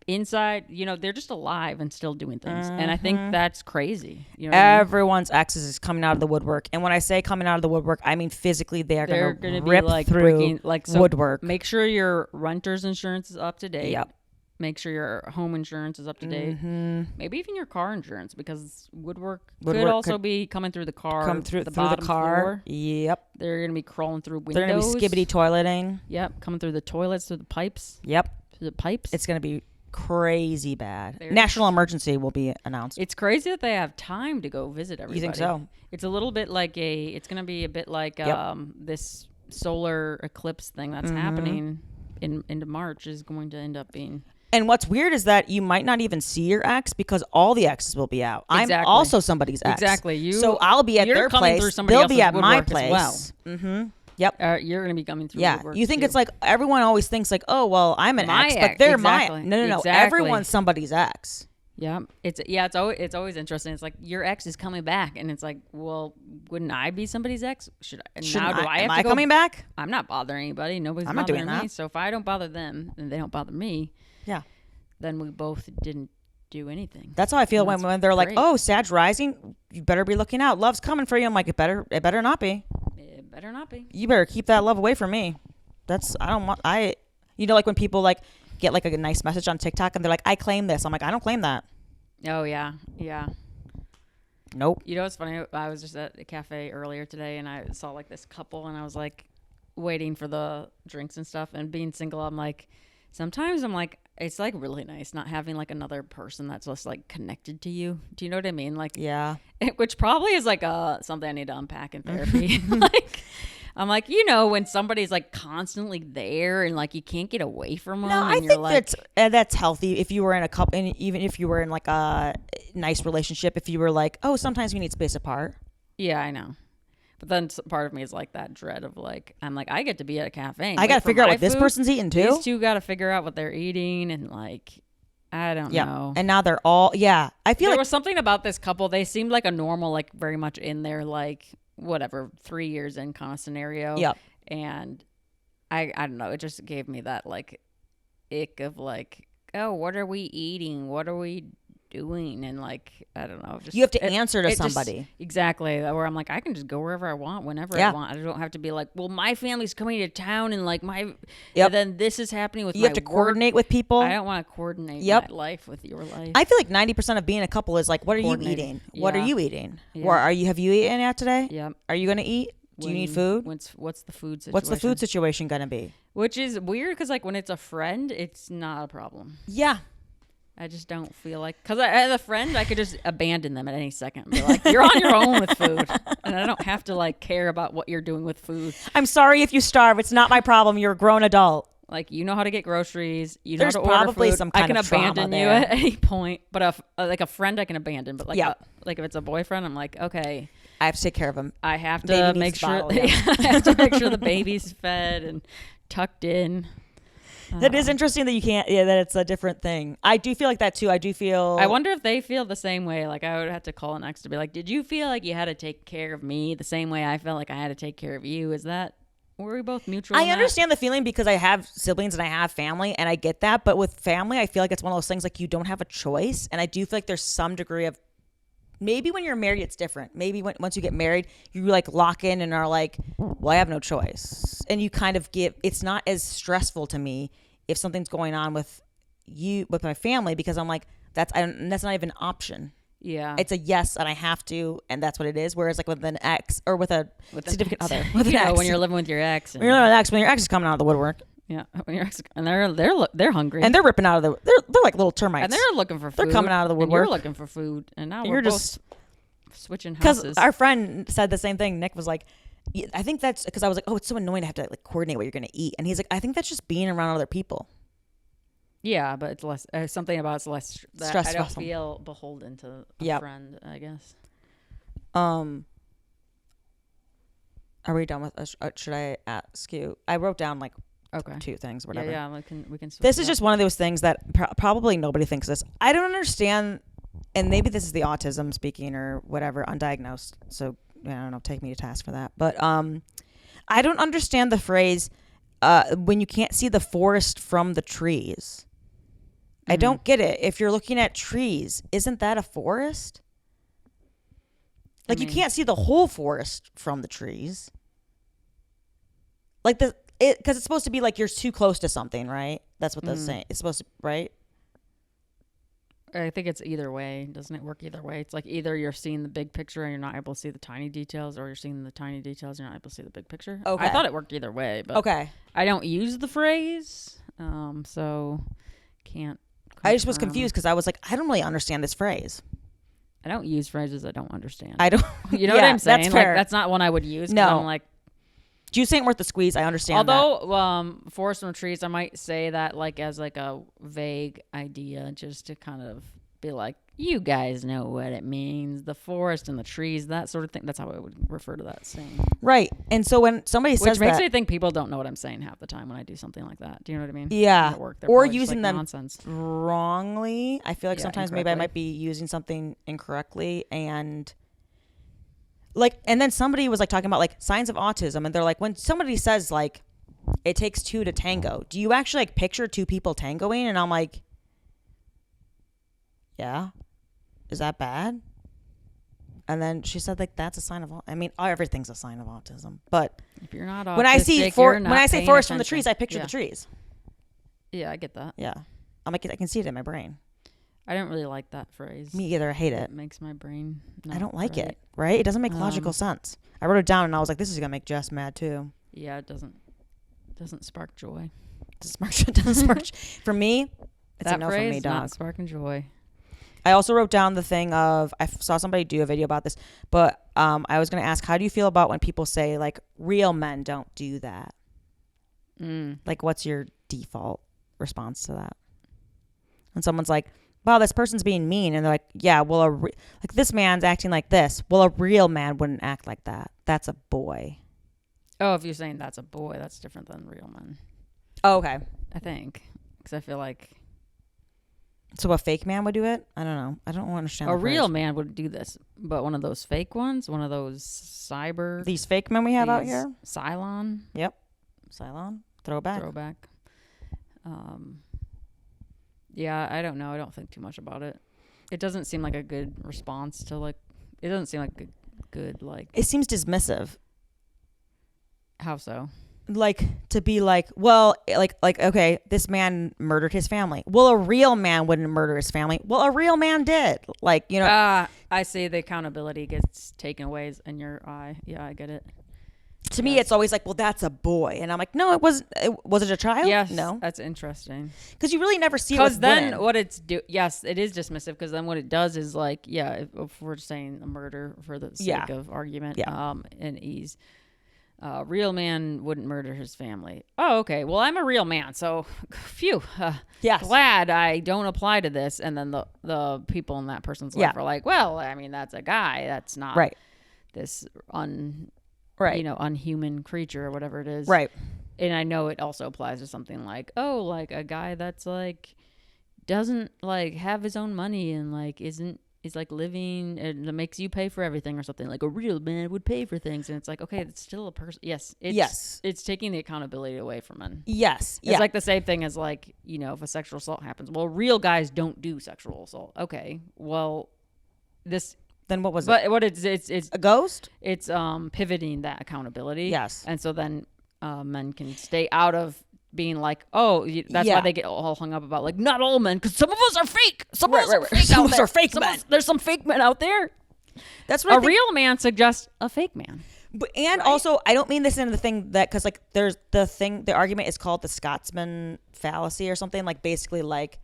S1: Inside, they're just alive and still doing things. And I think that's crazy. You know
S2: Everyone's exes is coming out of the woodwork. And when I say coming out of the woodwork, I mean physically they're going to rip
S1: be like
S2: through
S1: breaking,
S2: woodwork.
S1: Make sure your renter's insurance is up to date.
S2: Yep.
S1: Make sure your home insurance is up to date. Maybe even your car insurance, because woodwork could also be coming through the car.
S2: Come through
S1: the
S2: car.
S1: Floor.
S2: Yep.
S1: They're going to be crawling through windows.
S2: They're going to be skibbity toileting.
S1: Yep. Coming through the toilets, through the pipes.
S2: Yep.
S1: Through the pipes.
S2: It's going to be crazy bad. National emergency will be announced.
S1: It's crazy that they have time to go visit everybody.
S2: You think so?
S1: It's a little bit like it's going to be a bit like this solar eclipse thing that's happening into March is going to end up being.
S2: And what's weird is that you might not even see your ex because all the exes will be out.
S1: Exactly.
S2: I'm also somebody's ex.
S1: Exactly.
S2: So I'll be at their place. They'll be at my place.
S1: As well.
S2: Mm-hmm. Yep.
S1: You're going to be coming through.
S2: Yeah. You think it's like everyone always thinks like, oh, well, I'm an ex, but they're my. No. Exactly. Everyone's somebody's ex.
S1: Yeah, it's always interesting. It's like your ex is coming back, and it's like, well, wouldn't I be somebody's ex? Now do I have to go?
S2: Coming back?
S1: I'm not bothering anybody. Nobody's
S2: I'm not
S1: bothering
S2: doing
S1: me.
S2: that.
S1: So if I don't bother them and they don't bother me,
S2: yeah,
S1: then we both didn't do anything.
S2: That's how I feel when they're like, oh, Sag rising, you better be looking out. Love's coming for you. I'm like, it better not be.
S1: It better not be.
S2: You better keep that love away from me. You know, like when people like get like a nice message on TikTok and they're like, I claim this. I'm like, I don't claim that.
S1: Oh, yeah. Yeah.
S2: Nope.
S1: You know what's funny? I was just at a cafe earlier today and I saw like this couple and I was like waiting for the drinks and stuff, and being single, I'm like, sometimes I'm like, it's like really nice not having like another person that's just like connected to you. Do you know what I mean? Like,
S2: yeah.
S1: Which probably is like something I need to unpack in therapy. Like, I'm like, you know, when somebody's like constantly there and like you can't get away from them.
S2: No, I
S1: think
S2: like, that's healthy. If you were in a couple, and even if you were in like a nice relationship, if you were like, oh, sometimes we need space apart.
S1: Yeah, I know. But then part of me is like that dread of like, I'm like, I get to be at a cafe.
S2: I got to figure out what this person's eating too.
S1: These two got to figure out what they're eating, and like, I don't know.
S2: And now they're all, I feel
S1: there was something about this couple. They seemed like a normal, like very much in their like, whatever, 3 years in kind of scenario.
S2: Yep.
S1: And I don't know. It just gave me that like ick of like, oh, what are we eating? What are we doing? And like, I don't know.
S2: You have to answer to somebody.
S1: Exactly. Where I'm like, I can just go wherever I want, whenever I want. I don't have to be like, well, my family's coming to town and like and then this is happening with
S2: you have to coordinate with people.
S1: I don't want to coordinate my life with your life.
S2: I feel like 90% of being a couple is like, what are you eating? Yeah. What are you eating? Yeah. Have you eaten yet today?
S1: Yeah.
S2: Are you going to eat? Do you need food?
S1: What's the food situation?
S2: What's the food situation going to be?
S1: Which is weird because like when it's a friend, it's not a problem.
S2: Yeah.
S1: I just don't feel like, because as a friend, I could just abandon them at any second and be like, you're on your own with food. And I don't have to like care about what you're doing with food.
S2: I'm sorry if you starve. It's not my problem. You're a grown adult.
S1: Like, you know how to get groceries. You know
S2: There's
S1: how to order
S2: probably
S1: food.
S2: some kind
S1: I can
S2: of
S1: abandon you
S2: there.
S1: at any point. But like a friend, I can abandon. But like, like if it's a boyfriend, I'm like, okay.
S2: I have to take care of him.
S1: I have to make sure. I have to make sure the baby's fed and tucked in.
S2: That is interesting that you can't, that it's a different thing. I do feel like that too. I
S1: wonder if they feel the same way. Like, I would have to call an ex to be like, did you feel like you had to take care of me the same way I felt like I had to take care of you? Were we both mutual?
S2: I understand the feeling because I have siblings and I have family and I get that. But with family, I feel like it's one of those things like you don't have a choice. And I do feel like there's some degree of, maybe when you're married, it's different. Maybe once you get married, you like lock in and are like, well, I have no choice. And you kind of it's not as stressful to me if something's going on with my family, because I'm like, that's not even an option.
S1: Yeah.
S2: It's a yes and I have to, and that's what it is. Whereas like with an ex or with a significant other,
S1: with an ex. When you're living with your ex.
S2: When your ex is coming out of the woodwork.
S1: Yeah, when your ex, and they're hungry,
S2: and they're ripping out of they're like little termites,
S1: and they're looking for food.
S2: They're coming out of the woodwork.
S1: And you're looking for food, and now we're just switching houses.
S2: Because our friend said the same thing. Nick was like, I think that's because I was like, oh, it's so annoying to have to like coordinate what you're gonna eat, and he's like, I think that's just being around other people.
S1: Yeah, but it's less something about it's less stressful. I don't feel beholden to a friend, I guess.
S2: Are we done with? Should I ask you? I wrote down like.
S1: Okay.
S2: 2 things, whatever.
S1: Yeah, we can.
S2: This is just one of those things that probably nobody thinks this. I don't understand, and maybe this is the autism speaking or whatever, undiagnosed. So I don't know. Take me to task for that. But I don't understand the phrase when you can't see the forest from the trees. Mm-hmm. I don't get it. If you're looking at trees, isn't that a forest? Like you can't see the whole forest from the trees. Like because it's supposed to be like you're too close to something, right? That's what they're saying. It's supposed to, right?
S1: I think it's either way. Doesn't it work either way? It's like either you're seeing the big picture and you're not able to see the tiny details, or you're seeing the tiny details and you're not able to see the big picture.
S2: Okay.
S1: I thought it worked either way, but I don't use the phrase, so can't.
S2: I just was confused because I was like, I don't really understand this phrase.
S1: I don't use phrases I don't understand.
S2: I don't.
S1: You know what I'm saying?
S2: That's fair.
S1: Like, that's not one I would use.
S2: No.
S1: I'm like,
S2: juice ain't worth the squeeze. I understand.
S1: Although forest and trees, I might say that like as like a vague idea, just to kind of be like, you guys know what it means. The forest and the trees, that sort of thing. That's how I would refer to that saying.
S2: Right. And so when somebody says
S1: Which makes
S2: that,
S1: me think people don't know what I'm saying half the time when I do something like that. Do you know what I mean?
S2: yeah,
S1: At work, they're
S2: or
S1: probably just
S2: using
S1: like,
S2: them
S1: nonsense.
S2: wrongly. I feel like
S1: Yeah,
S2: sometimes maybe I
S1: incorrectly.
S2: might be using something incorrectly, and like, and then somebody was like talking about like signs of autism, and they're like, when somebody says like it takes two to tango, do you actually like picture two people tangoing? And I'm like, yeah, is that bad? And then she said like that's a sign of I mean, everything's a sign of autism, but
S1: If you're not autistic,
S2: when I see
S1: you're not
S2: when I say
S1: paying
S2: forest from the
S1: attention.
S2: trees, I picture
S1: Yeah.
S2: the trees.
S1: Yeah, I get that.
S2: Yeah, I'm like, I can see it in my brain.
S1: I don't really like that phrase.
S2: Me either. I hate it.
S1: It makes my brain.
S2: I don't like
S1: right.
S2: it. Right? It doesn't make logical
S1: Um,
S2: sense. I wrote it down and I was like, this is gonna make Jess mad too.
S1: Yeah, it doesn't spark joy.
S2: It doesn't spark. For me, it's
S1: That
S2: a no
S1: phrase,
S2: from me,
S1: not
S2: dog.
S1: sparking joy.
S2: I also wrote down the thing of saw somebody do a video about this, but I was gonna ask, how do you feel about when people say like real men don't do that? Like, what's your default response to that? And someone's like, wow, this person's being mean, and they're like, yeah, well, like this man's acting like this. Well, a real man wouldn't act like that. That's a boy.
S1: Oh, if you're saying that's a boy, that's different than real men.
S2: Oh, okay.
S1: I think, because I feel like
S2: So a fake man would do it? I don't know. I don't understand.
S1: a
S2: the
S1: real
S2: phrase.
S1: man would do this, but one of those fake ones, one of those cyber.
S2: These fake men we have out
S1: these
S2: here.
S1: Cylon
S2: Yep. Cylon. Throwback.
S1: Yeah, I don't know. I don't think too much about it. It doesn't seem like a good response to like. It doesn't seem like a good like.
S2: It seems dismissive.
S1: How so?
S2: Like to be like, well, like okay, this man murdered his family. Well, a real man wouldn't murder his family. Well, a real man did. Like, you know,
S1: I see the accountability gets taken away in your eye. Yeah, I get it.
S2: to me it's always like, well, that's a boy. And I'm like, no, it wasn't. Was it a child?
S1: Yes,
S2: No.
S1: that's interesting.
S2: Because you really never see it
S1: Because
S2: with
S1: then
S2: women.
S1: what it's yes, it is dismissive. Because then what it does is like, yeah, if we're saying a murder for the sake of argument, and ease, real man wouldn't murder his family. Oh, okay. Well, I'm a real man, so phew.
S2: Yes.
S1: Glad I don't apply to this. And then the people in that person's life are like, well, I mean, that's a guy. That's not
S2: Right.
S1: this
S2: Right.
S1: unhuman creature or whatever it is.
S2: Right.
S1: And I know it also applies to something like, oh, like a guy that's like doesn't like have his own money and like is like living and that makes you pay for everything or something. Like a real man would pay for things, and it's like, okay, it's still a person. Yes, it's taking the accountability away from men.
S2: Yes.
S1: It's like the same thing as like, if a sexual assault happens. Well, real guys don't do sexual assault. Okay, well,
S2: Then what was it?
S1: but what it's
S2: A ghost?
S1: it's pivoting that accountability.
S2: Yes.
S1: And so then men can stay out of being like, oh, that's why they get all hung up about like not all men, because some of us are fake. Some of us are fake.
S2: Some of us are fake men.
S1: There's some fake men out there.
S2: That's what I
S1: A
S2: think.
S1: real man suggests a fake man.
S2: But, and also, I don't mean this in the thing that, because like there's the argument is called the Scotsman fallacy or something, like basically like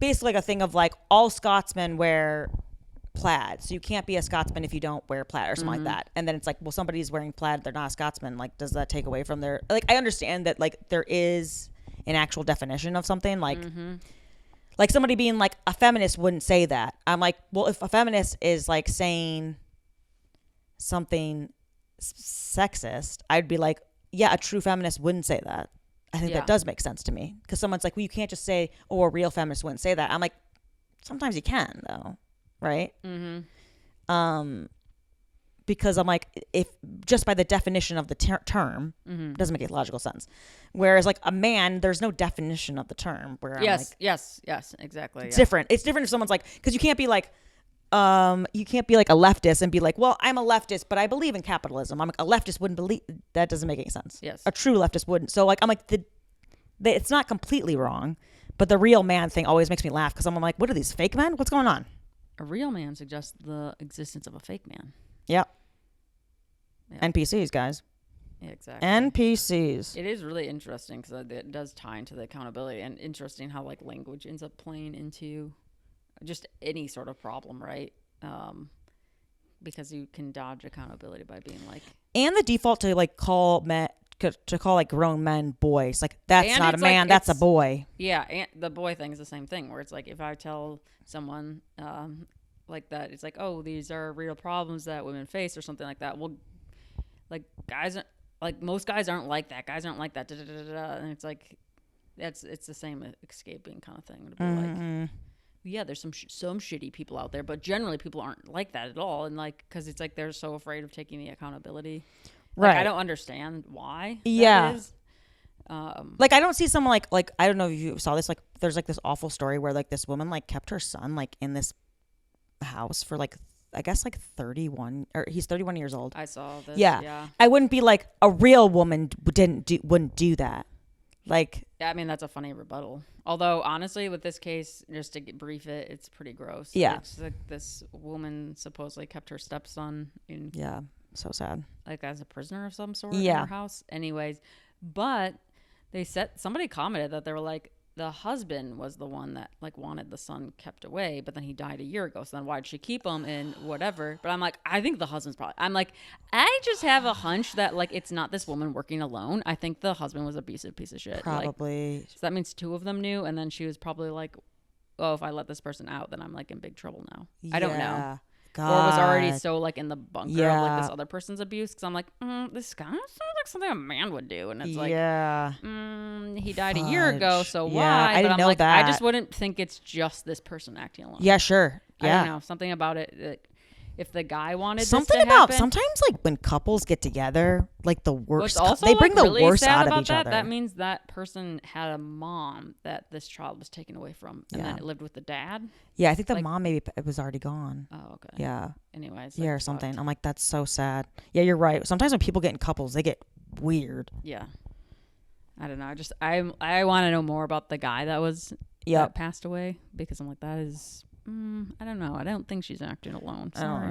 S2: a thing of like all Scotsmen wear plaid, so you can't be a Scotsman if you don't wear plaid or something like that. And then it's like, well, somebody's wearing plaid, they're not a Scotsman. Like, does that take away from their, like, I understand that like there is an actual definition of something, like like somebody being like a feminist wouldn't say that. I'm like, well, if a feminist is like saying something sexist, I'd be like, yeah, a true feminist wouldn't say that. I think that does make sense to me, because someone's like, well, you can't just say, oh, a real feminist wouldn't say that. I'm like, sometimes you can though, right? Because I'm like, if just by the definition of the term, doesn't make logical sense. Whereas like a man, there's no definition of the term. Where I'm like,
S1: yes, exactly.
S2: it's different. It's different if someone's like, because you can't be like a leftist and be like, well, I'm a leftist, but I believe in capitalism. I'm like, a leftist wouldn't believe that. Doesn't make any sense.
S1: Yes.
S2: A true leftist wouldn't. So like, I'm like, it's not completely wrong, but the real man thing always makes me laugh, because I'm like, what are these fake men? What's going on?
S1: A real man suggests the existence of a fake man.
S2: Yep.
S1: Yeah.
S2: NPCs, guys.
S1: Yeah, exactly.
S2: NPCs.
S1: It is really interesting because it does tie into the accountability, and interesting how like language ends up playing into just any sort of problem, right? Because you can dodge accountability by being like,
S2: And the default to like call to call like grown men boys. Like that's
S1: And
S2: not a
S1: it's like-
S2: man, that's a
S1: it's-
S2: boy.
S1: Yeah, and the boy thing is the same thing, where it's like if I tell someone like that, it's like, oh, these are real problems that women face or something like that. Well, like guys, like most guys aren't like that. Guys aren't like that. Da, da, da, da, da. And it's like it's the same escaping kind of thing. To be like, yeah, there's some shitty people out there, but generally people aren't like that at all. And like, because it's like they're so afraid of taking the accountability. Like,
S2: Right.
S1: I don't understand why.
S2: Yeah.
S1: That is.
S2: Like I don't see someone like I don't know if you saw this, like there's like this awful story where like this woman like kept her son like in this house for like I guess like 31 or he's 31 years old.
S1: I saw this.
S2: Yeah.
S1: Yeah.
S2: I wouldn't be like a real woman wouldn't do that. Like
S1: I mean, that's a funny rebuttal. Although, honestly, with this case, just to brief it, it's pretty gross.
S2: Yeah.
S1: It's like this woman supposedly kept her stepson in,
S2: yeah, so sad.
S1: like, as a prisoner of some sort in
S2: Yeah.
S1: her house. Anyways, but somebody commented that they were like, the husband was the one that like wanted the son kept away, but then he died a year ago. So then why'd she keep him and whatever? But I'm like, I think the husband's I'm like, I just have a hunch that like it's not this woman working alone. I think the husband was an abusive piece of shit.
S2: Probably.
S1: Like, so that means two of them knew, and then she was probably like, oh, if I let this person out, then I'm like in big trouble now. I don't know.
S2: Yeah. God.
S1: Or was already so like in the bunker of like
S2: Yeah.
S1: this other person's abuse, because I'm like, this kind of sounds like something a man would do, and it's like,
S2: yeah.
S1: he died a year ago,
S2: Fudge.
S1: so
S2: Yeah,
S1: why?
S2: I
S1: But
S2: didn't
S1: I'm
S2: know
S1: like,
S2: that.
S1: I just wouldn't think it's just this person acting alone.
S2: Yeah, sure.
S1: I
S2: Yeah.
S1: don't know, something about it. Like, if the guy wanted
S2: Something
S1: this to
S2: about
S1: happen,
S2: sometimes like when couples get together, like the
S1: what's
S2: worst.
S1: also
S2: They bring
S1: like,
S2: the
S1: really
S2: worst
S1: sad
S2: out of
S1: about
S2: each
S1: that,
S2: other.
S1: That means that person had a mom that this child was taken away from, and
S2: Yeah.
S1: then it lived with the dad.
S2: Yeah, I think the
S1: like-
S2: mom maybe it was already gone.
S1: Oh, okay.
S2: Yeah.
S1: Anyways.
S2: Yeah,
S1: like,
S2: or something.
S1: fucked.
S2: I'm like, that's so sad. Yeah, you're right. Sometimes when people get in couples, they get weird.
S1: Yeah. I don't know. I want to know more about the guy that
S2: Yep.
S1: passed away, because I'm like, that is. I don't know. I don't think she's acting alone. Sorry.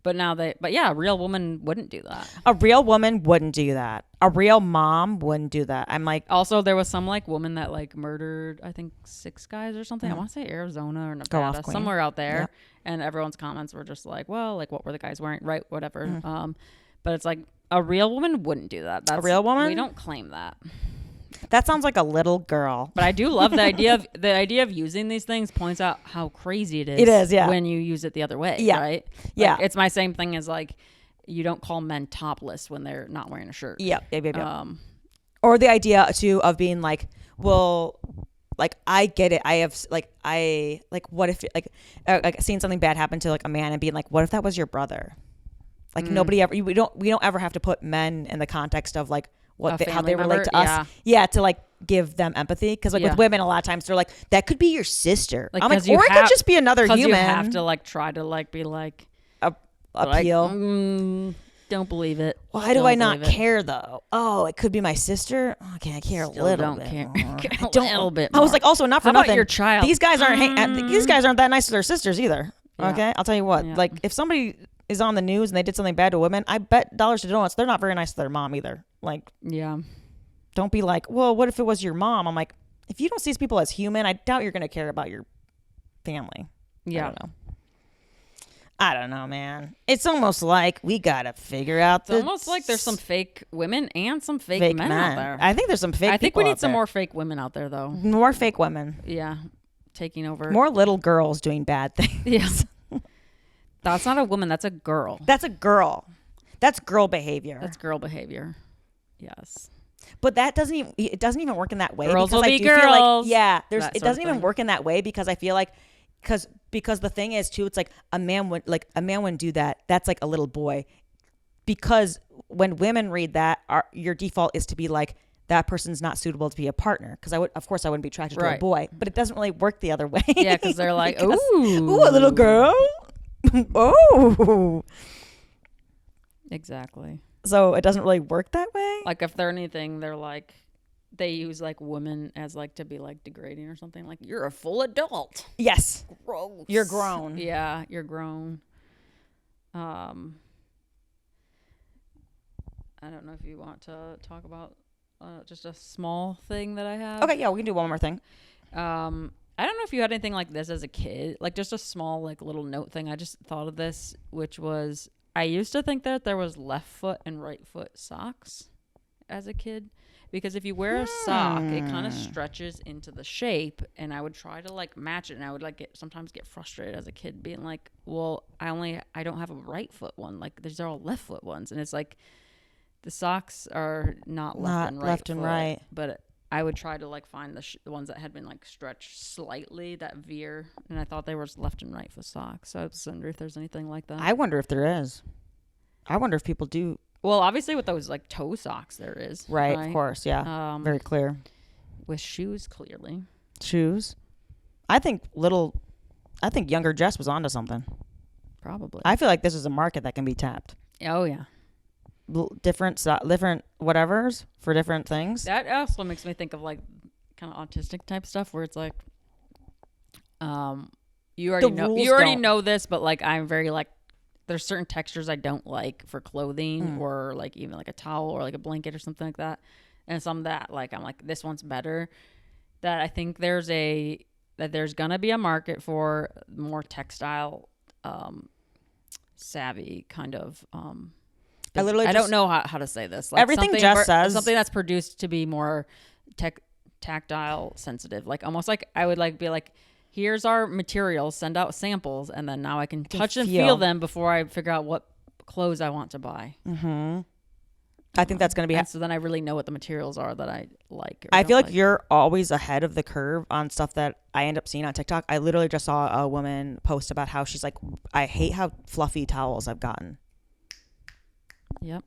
S1: But yeah, a real woman wouldn't do that.
S2: A real woman wouldn't do that. A real mom wouldn't do that. I'm like,
S1: Also, there was some like woman that like murdered, I think 6 guys or something. I want to say Arizona or Nevada,
S2: Queen.
S1: somewhere out there.
S2: Yep.
S1: And everyone's comments were just like, well, like what were the guys wearing? Right. Whatever.
S2: Mm-hmm.
S1: But it's like a real woman wouldn't do that. That's,
S2: real woman?
S1: We don't claim that.
S2: that sounds like a little girl.
S1: But I do love the idea of using these things points out how crazy it is.
S2: It is, yeah.
S1: When you use it the other way,
S2: Yeah.
S1: right?
S2: Yeah.
S1: Like, it's my same thing as like you don't call men topless when they're not wearing a shirt.
S2: Yep. Or the idea too of being like, well, like I get it. I have like what if like seeing something bad happen to like a man and being like, what if that was your brother? Like nobody ever we don't ever have to put men in the context of like how
S1: family
S2: they relate
S1: member?
S2: to us. Yeah, to like give them empathy, because like
S1: Yeah.
S2: with women a lot of times they're like, that could be your sister.
S1: Like,
S2: I'm like,
S1: 'cause you
S2: or it
S1: have-
S2: could just be another
S1: Because
S2: human.
S1: you have to like try to like be like
S2: appeal.
S1: don't believe it.
S2: Why do
S1: Don't
S2: I not
S1: believe it.
S2: care though? Oh, it could be my sister. Okay, I care
S1: Still
S2: a little
S1: don't
S2: bit
S1: care.
S2: more.
S1: A
S2: I don't.
S1: little bit
S2: I was
S1: more.
S2: like, also not for
S1: How about
S2: nothing.
S1: your child?
S2: These guys aren't. These guys aren't that nice to their sisters either.
S1: Yeah.
S2: Okay, I'll tell you what.
S1: Yeah.
S2: Like, if somebody is on the news and they did something bad to a woman, I bet dollars to donuts they're not very nice to their mom either. Like,
S1: Yeah.
S2: don't be like, well, what if it was your mom? I'm like, if you don't see these people as human, I doubt you're gonna care about your family.
S1: Yeah.
S2: I don't know, man. It's almost like we gotta figure out.
S1: It's almost like there's some fake women and some fake,
S2: fake
S1: men out there.
S2: I think there's some fake.
S1: I think
S2: people
S1: we need
S2: out
S1: some
S2: there.
S1: more fake women out there, though.
S2: More fake women.
S1: Yeah, taking over.
S2: More little girls doing bad things.
S1: Yeah. That's not a woman. That's a girl.
S2: That's a girl. That's girl behavior.
S1: That's girl behavior. Yes.
S2: But that doesn't even. It doesn't even work in that way.
S1: Girls
S2: because
S1: will
S2: I
S1: be
S2: do feel like,
S1: girls.
S2: yeah.
S1: That
S2: It
S1: sort
S2: doesn't
S1: of
S2: even
S1: thing.
S2: work in that way because I feel like because the thing is too. It's like a man wouldn't do that. That's like a little boy. Because when women read that, your default is to be like, that person's not suitable to be a partner. Because I wouldn't be attracted to a
S1: Right.
S2: boy. But it doesn't really work the other way.
S1: Yeah, because they're like,
S2: Because-
S1: ooh,
S2: a little girl. Oh.
S1: Exactly.
S2: So it doesn't really work that way.
S1: Like if they're anything, they're like, they use like women as like to be like degrading or something. Like, you're a full adult.
S2: Yes.
S1: Gross.
S2: You're grown.
S1: Yeah, you're grown. I don't know if you want to talk about just a small thing that I have.
S2: Okay, yeah, we can do one more thing.
S1: I don't know if you had anything like this as a kid, like just a small like little note thing. I just thought of this, which was I used to think that there was left foot and right foot socks. as a kid, because if you wear a sock, it kind of stretches into the shape, and I would try to like match it, and I would like sometimes get frustrated as a kid, being like, well, I don't have a right foot one, like these are all left foot ones, and it's like the socks are not left and right, but I would try to like find the ones that had been like stretched slightly that veer, and I thought they were left and right foot socks. So I was wondering if there's anything like that.
S2: I wonder if there is. I wonder if people do.
S1: Well, obviously with those like toe socks there is.
S2: Right, of course, yeah. Very clear.
S1: With shoes, clearly.
S2: Shoes? I think younger Jess was onto something.
S1: Probably.
S2: I feel like this is a market that can be tapped.
S1: Oh, yeah.
S2: Different whatevers for different things.
S1: That also makes me think of like kind of autistic type stuff where it's like, you already know this, but like I'm very like, there's certain textures I don't like for clothing or like even like a towel or like a blanket or something like that. And some that like, I'm like, this one's better. That I think there's gonna be a market for more textile, savvy kind of, I don't know how to say this. Like
S2: everything Jess says,
S1: something that's produced to be more tactile sensitive. Like almost like I would like be like, here's our materials, send out samples, and then now I can touch and feel them before I figure out what clothes I want to buy.
S2: Mm-hmm. I think that's going to be...
S1: so then I really know what the materials are that I like.
S2: I feel like you're always ahead of the curve on stuff that I end up seeing on TikTok. I literally just saw a woman post about how she's like, I hate how fluffy towels I've gotten.
S1: Yep.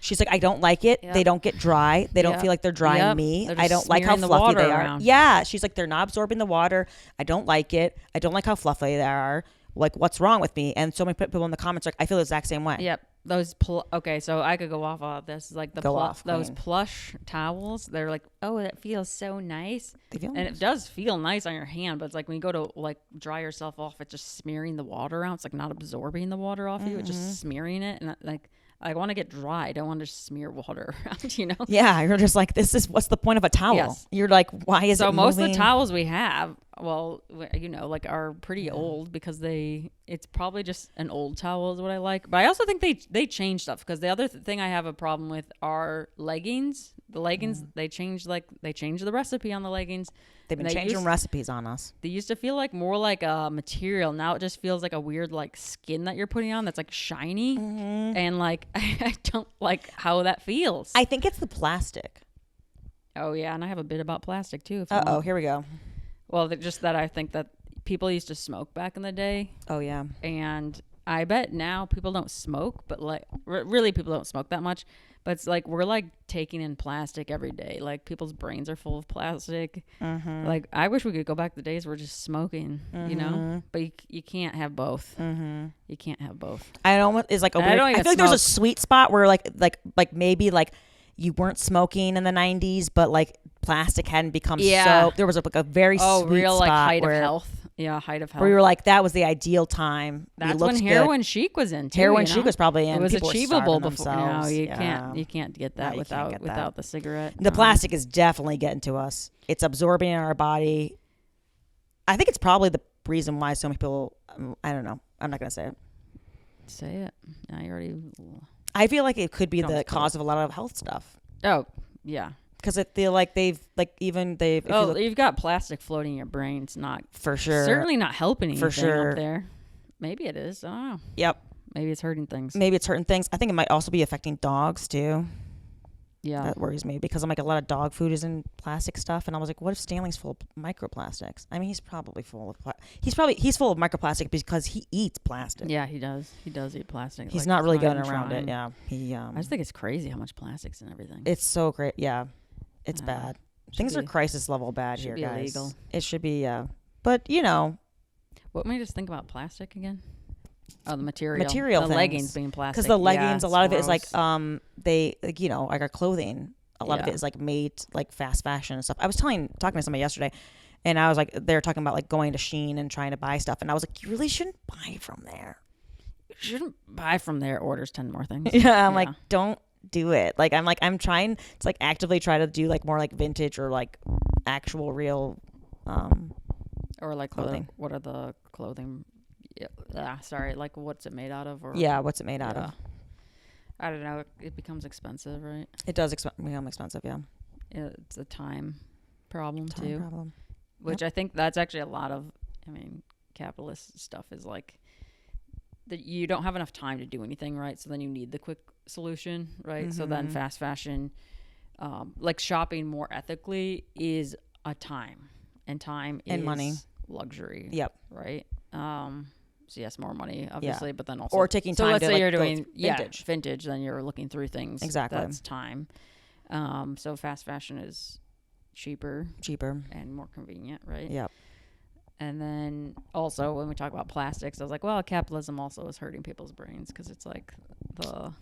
S2: She's like, I don't like it. Yep. They don't get dry. They don't feel like they're drying me. I don't like how fluffy they are. Yeah. She's like, they're not absorbing the water. I don't like it. I don't like how fluffy they are. Like, what's wrong with me? And so many people in the comments are like, I feel the exact same way.
S1: Yep. Those okay, so I could go off of this. Like those plush towels, they're like, oh, it feels so nice. It does feel nice on your hand, but it's like when you go to like dry yourself off, it's just smearing the water out. It's like not absorbing the water off you, it's just smearing it. And like, I want to get dry. I don't want to smear water around, you know? Yeah,
S2: you're just like, what's the point of a towel? Yes. You're like, why is it moving?
S1: So most of the towels we have, well, you know, like are pretty old because it's probably just an old towel is what I like. But I also think they change stuff because the other thing I have a problem with are leggings. The leggings, they changed the recipe on the leggings.
S2: They've been changing recipes on us.
S1: They used to feel like more like a material. Now it just feels like a weird like skin that you're putting on that's like shiny. And like, I don't like how that feels.
S2: I think it's the plastic.
S1: Oh yeah. And I have a bit about plastic too.
S2: Uh-oh, here we go.
S1: Well, just that I think that people used to smoke back in the day.
S2: Oh yeah.
S1: And I bet now people don't smoke, but like really people don't smoke that much. But it's like we're like taking in plastic every day. Like people's brains are full of plastic. Like I wish we could go back to the days where we're just smoking, you know. But you can't have both. You can't have both.
S2: I almost is like a weird, I feel like there's a sweet spot where like maybe like you weren't smoking in the 90s, but like plastic hadn't become so. There was like a very sweet
S1: real
S2: spot
S1: like height of health. Yeah, height of health.
S2: Where you were like, that was the ideal time.
S1: That's when heroin chic was in. Too,
S2: heroin chic was probably in.
S1: It was
S2: People
S1: achievable before. No, you can't get that without the cigarette.
S2: The plastic is definitely getting to us. It's absorbing in our body. I think it's probably the reason why so many people. I don't know. I'm not gonna say it.
S1: Say it. I already.
S2: I feel like it could be the cause of a lot of health stuff.
S1: Oh yeah.
S2: Because I feel like they've.
S1: You've got plastic floating in your brain. It's not
S2: for sure.
S1: Certainly not helping anything
S2: for sure.
S1: up there. Maybe it is. I don't know.
S2: Yep.
S1: Maybe it's hurting things.
S2: I think it might also be affecting dogs too.
S1: Yeah.
S2: That worries me because I'm like a lot of dog food is in plastic stuff, and I was like, what if Stanley's full of microplastics? I mean, he's probably full of. He's full of microplastic because he eats plastic.
S1: Yeah, he does. He does eat plastic.
S2: He's not really getting around it. Yeah. I
S1: just think it's crazy how much plastic's in everything.
S2: It's so great. Yeah. It's bad. Things are crisis level bad here, guys.
S1: Illegal.
S2: It should be, but you know.
S1: What made us think about plastic again? Oh, the material.
S2: The
S1: things. Leggings being plastic.
S2: Because the leggings, a lot of it is like, they, like, you know, like our clothing. A lot of it is like made like fast fashion and stuff. I was talking to somebody yesterday, and I was like, they're talking about like going to Shein and trying to buy stuff, and I was like, you really shouldn't buy from there.
S1: You shouldn't buy from there. Orders 10 more things.
S2: Yeah, I'm like, don't do it. Like I'm trying to like actively try to do like more like vintage or like actual real
S1: or like
S2: clothing.
S1: What are the clothing sorry, like what's it made out of? Or
S2: what's it made out of?
S1: I don't know. It becomes expensive, right?
S2: It does become expensive, yeah.
S1: It's a time problem
S2: Time
S1: too.
S2: problem.
S1: Which I think that's actually a lot of, capitalist stuff is like that you don't have enough time to do anything, right? So then you need the quick solution, right? So then fast fashion, like shopping more ethically is a time, and time
S2: and
S1: is
S2: money,
S1: luxury.
S2: Yep.
S1: Right. So yes, more money, obviously, but then also
S2: or taking
S1: so
S2: time
S1: let's
S2: to
S1: say
S2: like
S1: you're
S2: go
S1: doing
S2: vintage.
S1: vintage, then you're looking through things.
S2: Exactly.
S1: That's time. So fast fashion is cheaper and more convenient, right?
S2: Yep.
S1: And then also when we talk about plastics, I was like, well, capitalism also is hurting people's brains because it's like the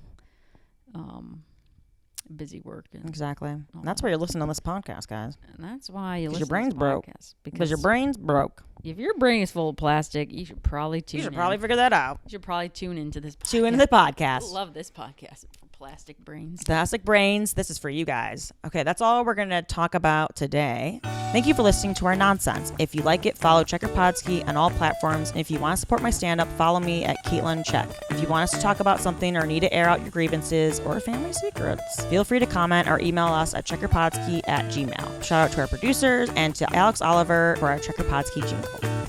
S1: busy work. And
S2: Exactly. And that's why you're listening to this podcast, guys.
S1: And that's why you listen
S2: your brain's
S1: to
S2: broke. Because your brain's broke.
S1: If your brain is full of plastic, you should probably tune in.
S2: You should probably figure that out.
S1: You should probably tune into this podcast.
S2: Tune into the podcast.
S1: I love this podcast for plastic brains.
S2: Plastic brains. This is for you guys. Okay, that's all we're going to talk about today. Thank you for listening to our nonsense. If you like it, follow Checker Podski on all platforms. And if you want to support my stand-up, follow me at Caitlin Check. If you want us to talk about something or need to air out your grievances or family secrets, feel free to comment or email us at checkerpodski@gmail.com. Shout out to our producers and to Alex Oliver for our Checker Podski jingle.